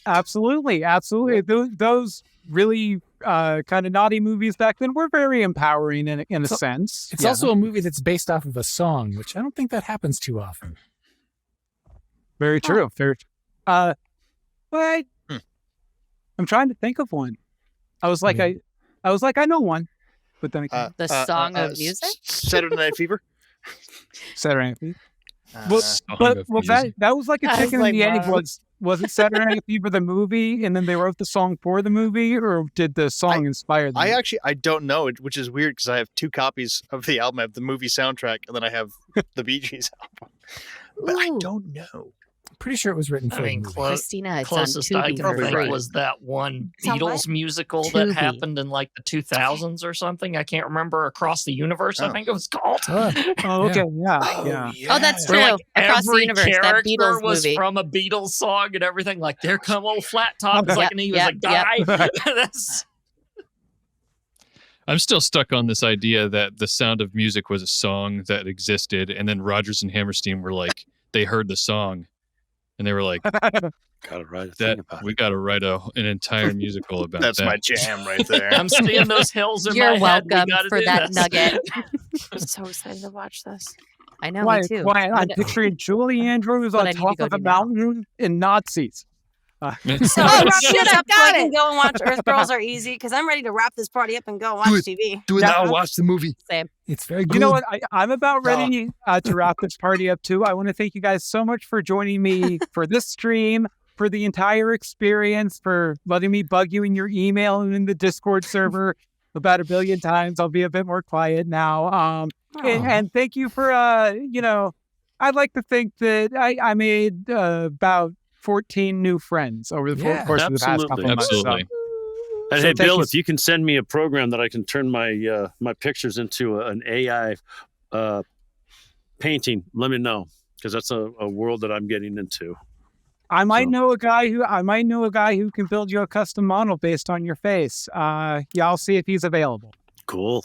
Absolutely. Those really kind of naughty movies back then were very empowering in a So- sense. It's Yeah. also a movie that's based off of a song, which I don't think that happens too often. very true. Very. But Hmm. I'm trying to think of one. I was like, mean- I know one, but then again, The song of music? Saturday Night Fever. Saturday Night Fever. Uh, Well, Song but of that was like a I was chicken like, and the egg. wow. Was it Saturday Night Fever the movie, and then they wrote the song for the movie, or did the song inspire them? I don't know, which is weird because I have 2 copies of the album. I have the movie soundtrack, and then I have the Bee Gees album. But I Ooh. don't know. Pretty sure it was written for I mean, the movie. Kristyna, it's on closest I Tubi can for think free. was that one It's on what? Beatles musical Tubi. that happened in like the 2000s or something. I can't remember. Across the Universe, I think it was called. Oh, okay, yeah. Oh, that's Where, true. like, Across the every Universe, that character Beatles was movie. from a Beatles song and everything. Like, there come old Flat Top. It's Yep, like, and he was yep, a guy. yep. That's- I'm still stuck on this idea that The Sound of Music was a song that existed, and then Rodgers and Hammerstein were like, they heard the song, and they were like, Gotta write a thing that about it. we got to write an entire musical about That's that. my jam right there. I'm seeing those hills in You're my head. We welcome gotta for do that this. nugget. I'm so excited to watch this. I know, Quiet, me too. quiet. I I'm know. picturing Julie Andrews But on I need to top go of a do now. mountain in Nazis. So Oh, wrap shit, this I up so got I can it. go and watch Earth Girls Are Easy because I'm ready to wrap this party up and go watch TV. Do it now. Watch the movie. Same. It's very good. You know what? I'm about ready to wrap this party up too. I want to thank you guys so much for joining me for this stream, for the entire experience, for letting me bug you in your email and in the Discord server about 1 billion times. I'll be a bit more quiet now. And thank you for, I'd like to think that I made about 14 new friends over the course of the past couple of months. Absolutely. And So hey, thank Bill, you. if you can send me a program that I can turn my my pictures into an AI painting, let me know, because that's a world that I'm getting into. I might know a guy who can build you a custom model based on your face. I'll see if he's available. Cool.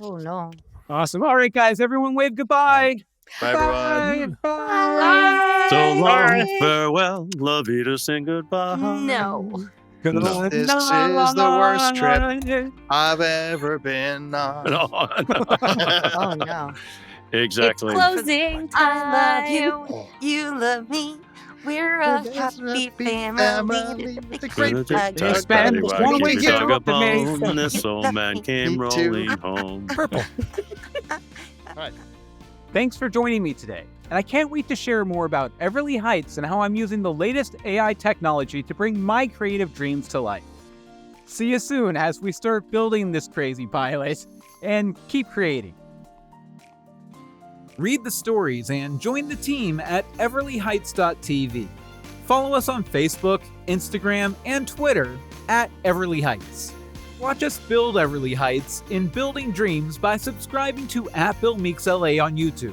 Oh, no. Awesome. All right, guys, everyone wave goodbye. Bye, everyone. Bye. So long, farewell, love you to sing goodbye. No. This is the worst trip I've ever been on. Oh, no. Exactly. Closing time. I love you. You love me. We're a happy family. The great Expand one way Dog here. a bone, and this old man came rolling home. Purple. Thanks for joining me today, and I can't wait to share more about Everly Heights and how I'm using the latest AI technology to bring my creative dreams to life. See you soon as we start building this crazy pilot, and keep creating. Read the stories and join the team at everlyheights.tv. Follow us on Facebook, Instagram, and Twitter at Everly Heights. Watch us build Everly Heights in Building Dreams by subscribing to @BillMeeksLA on YouTube.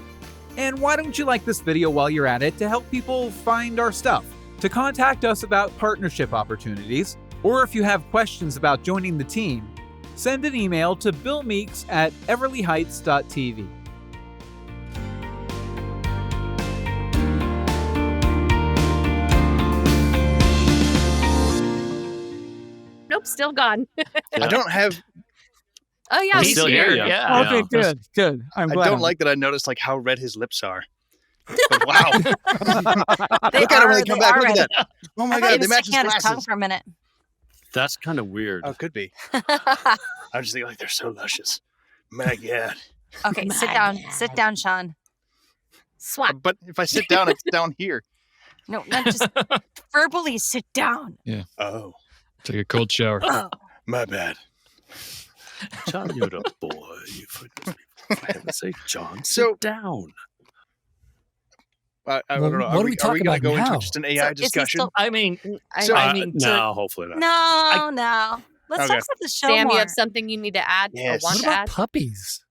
And why don't you like this video while you're at it to help people find our stuff? To contact us about partnership opportunities, or if you have questions about joining the team, send an email to billmeeks@everlyheights.tv. Nope, still gone. I don't have. Oh, yeah. He's still here. Yeah. Okay, good. I'm glad. I don't like that I noticed like how red his lips are. But wow. They Look at him when they are- come they back. are Look at red. that. Oh my I thought God, he they was match his sticking out his tongue glasses. for a minute. That's kind of weird. Oh, could be. I just think like they're so luscious. My God. Okay, sit down, Sean. Swat. But if I sit down, it's down here. No, not just verbally sit down. Yeah. Oh, Take a cold shower. my bad. John, you're the boy. You for heaven's sake, John, sit So- down. I Well, don't know. what do we talk gonna about go now? into just an AI is he discussion? still- I mean, So- No, hopefully not. No. Let's Okay. talk about the show Sam, more. you have something you need to add Yes. or want What to about add? puppies?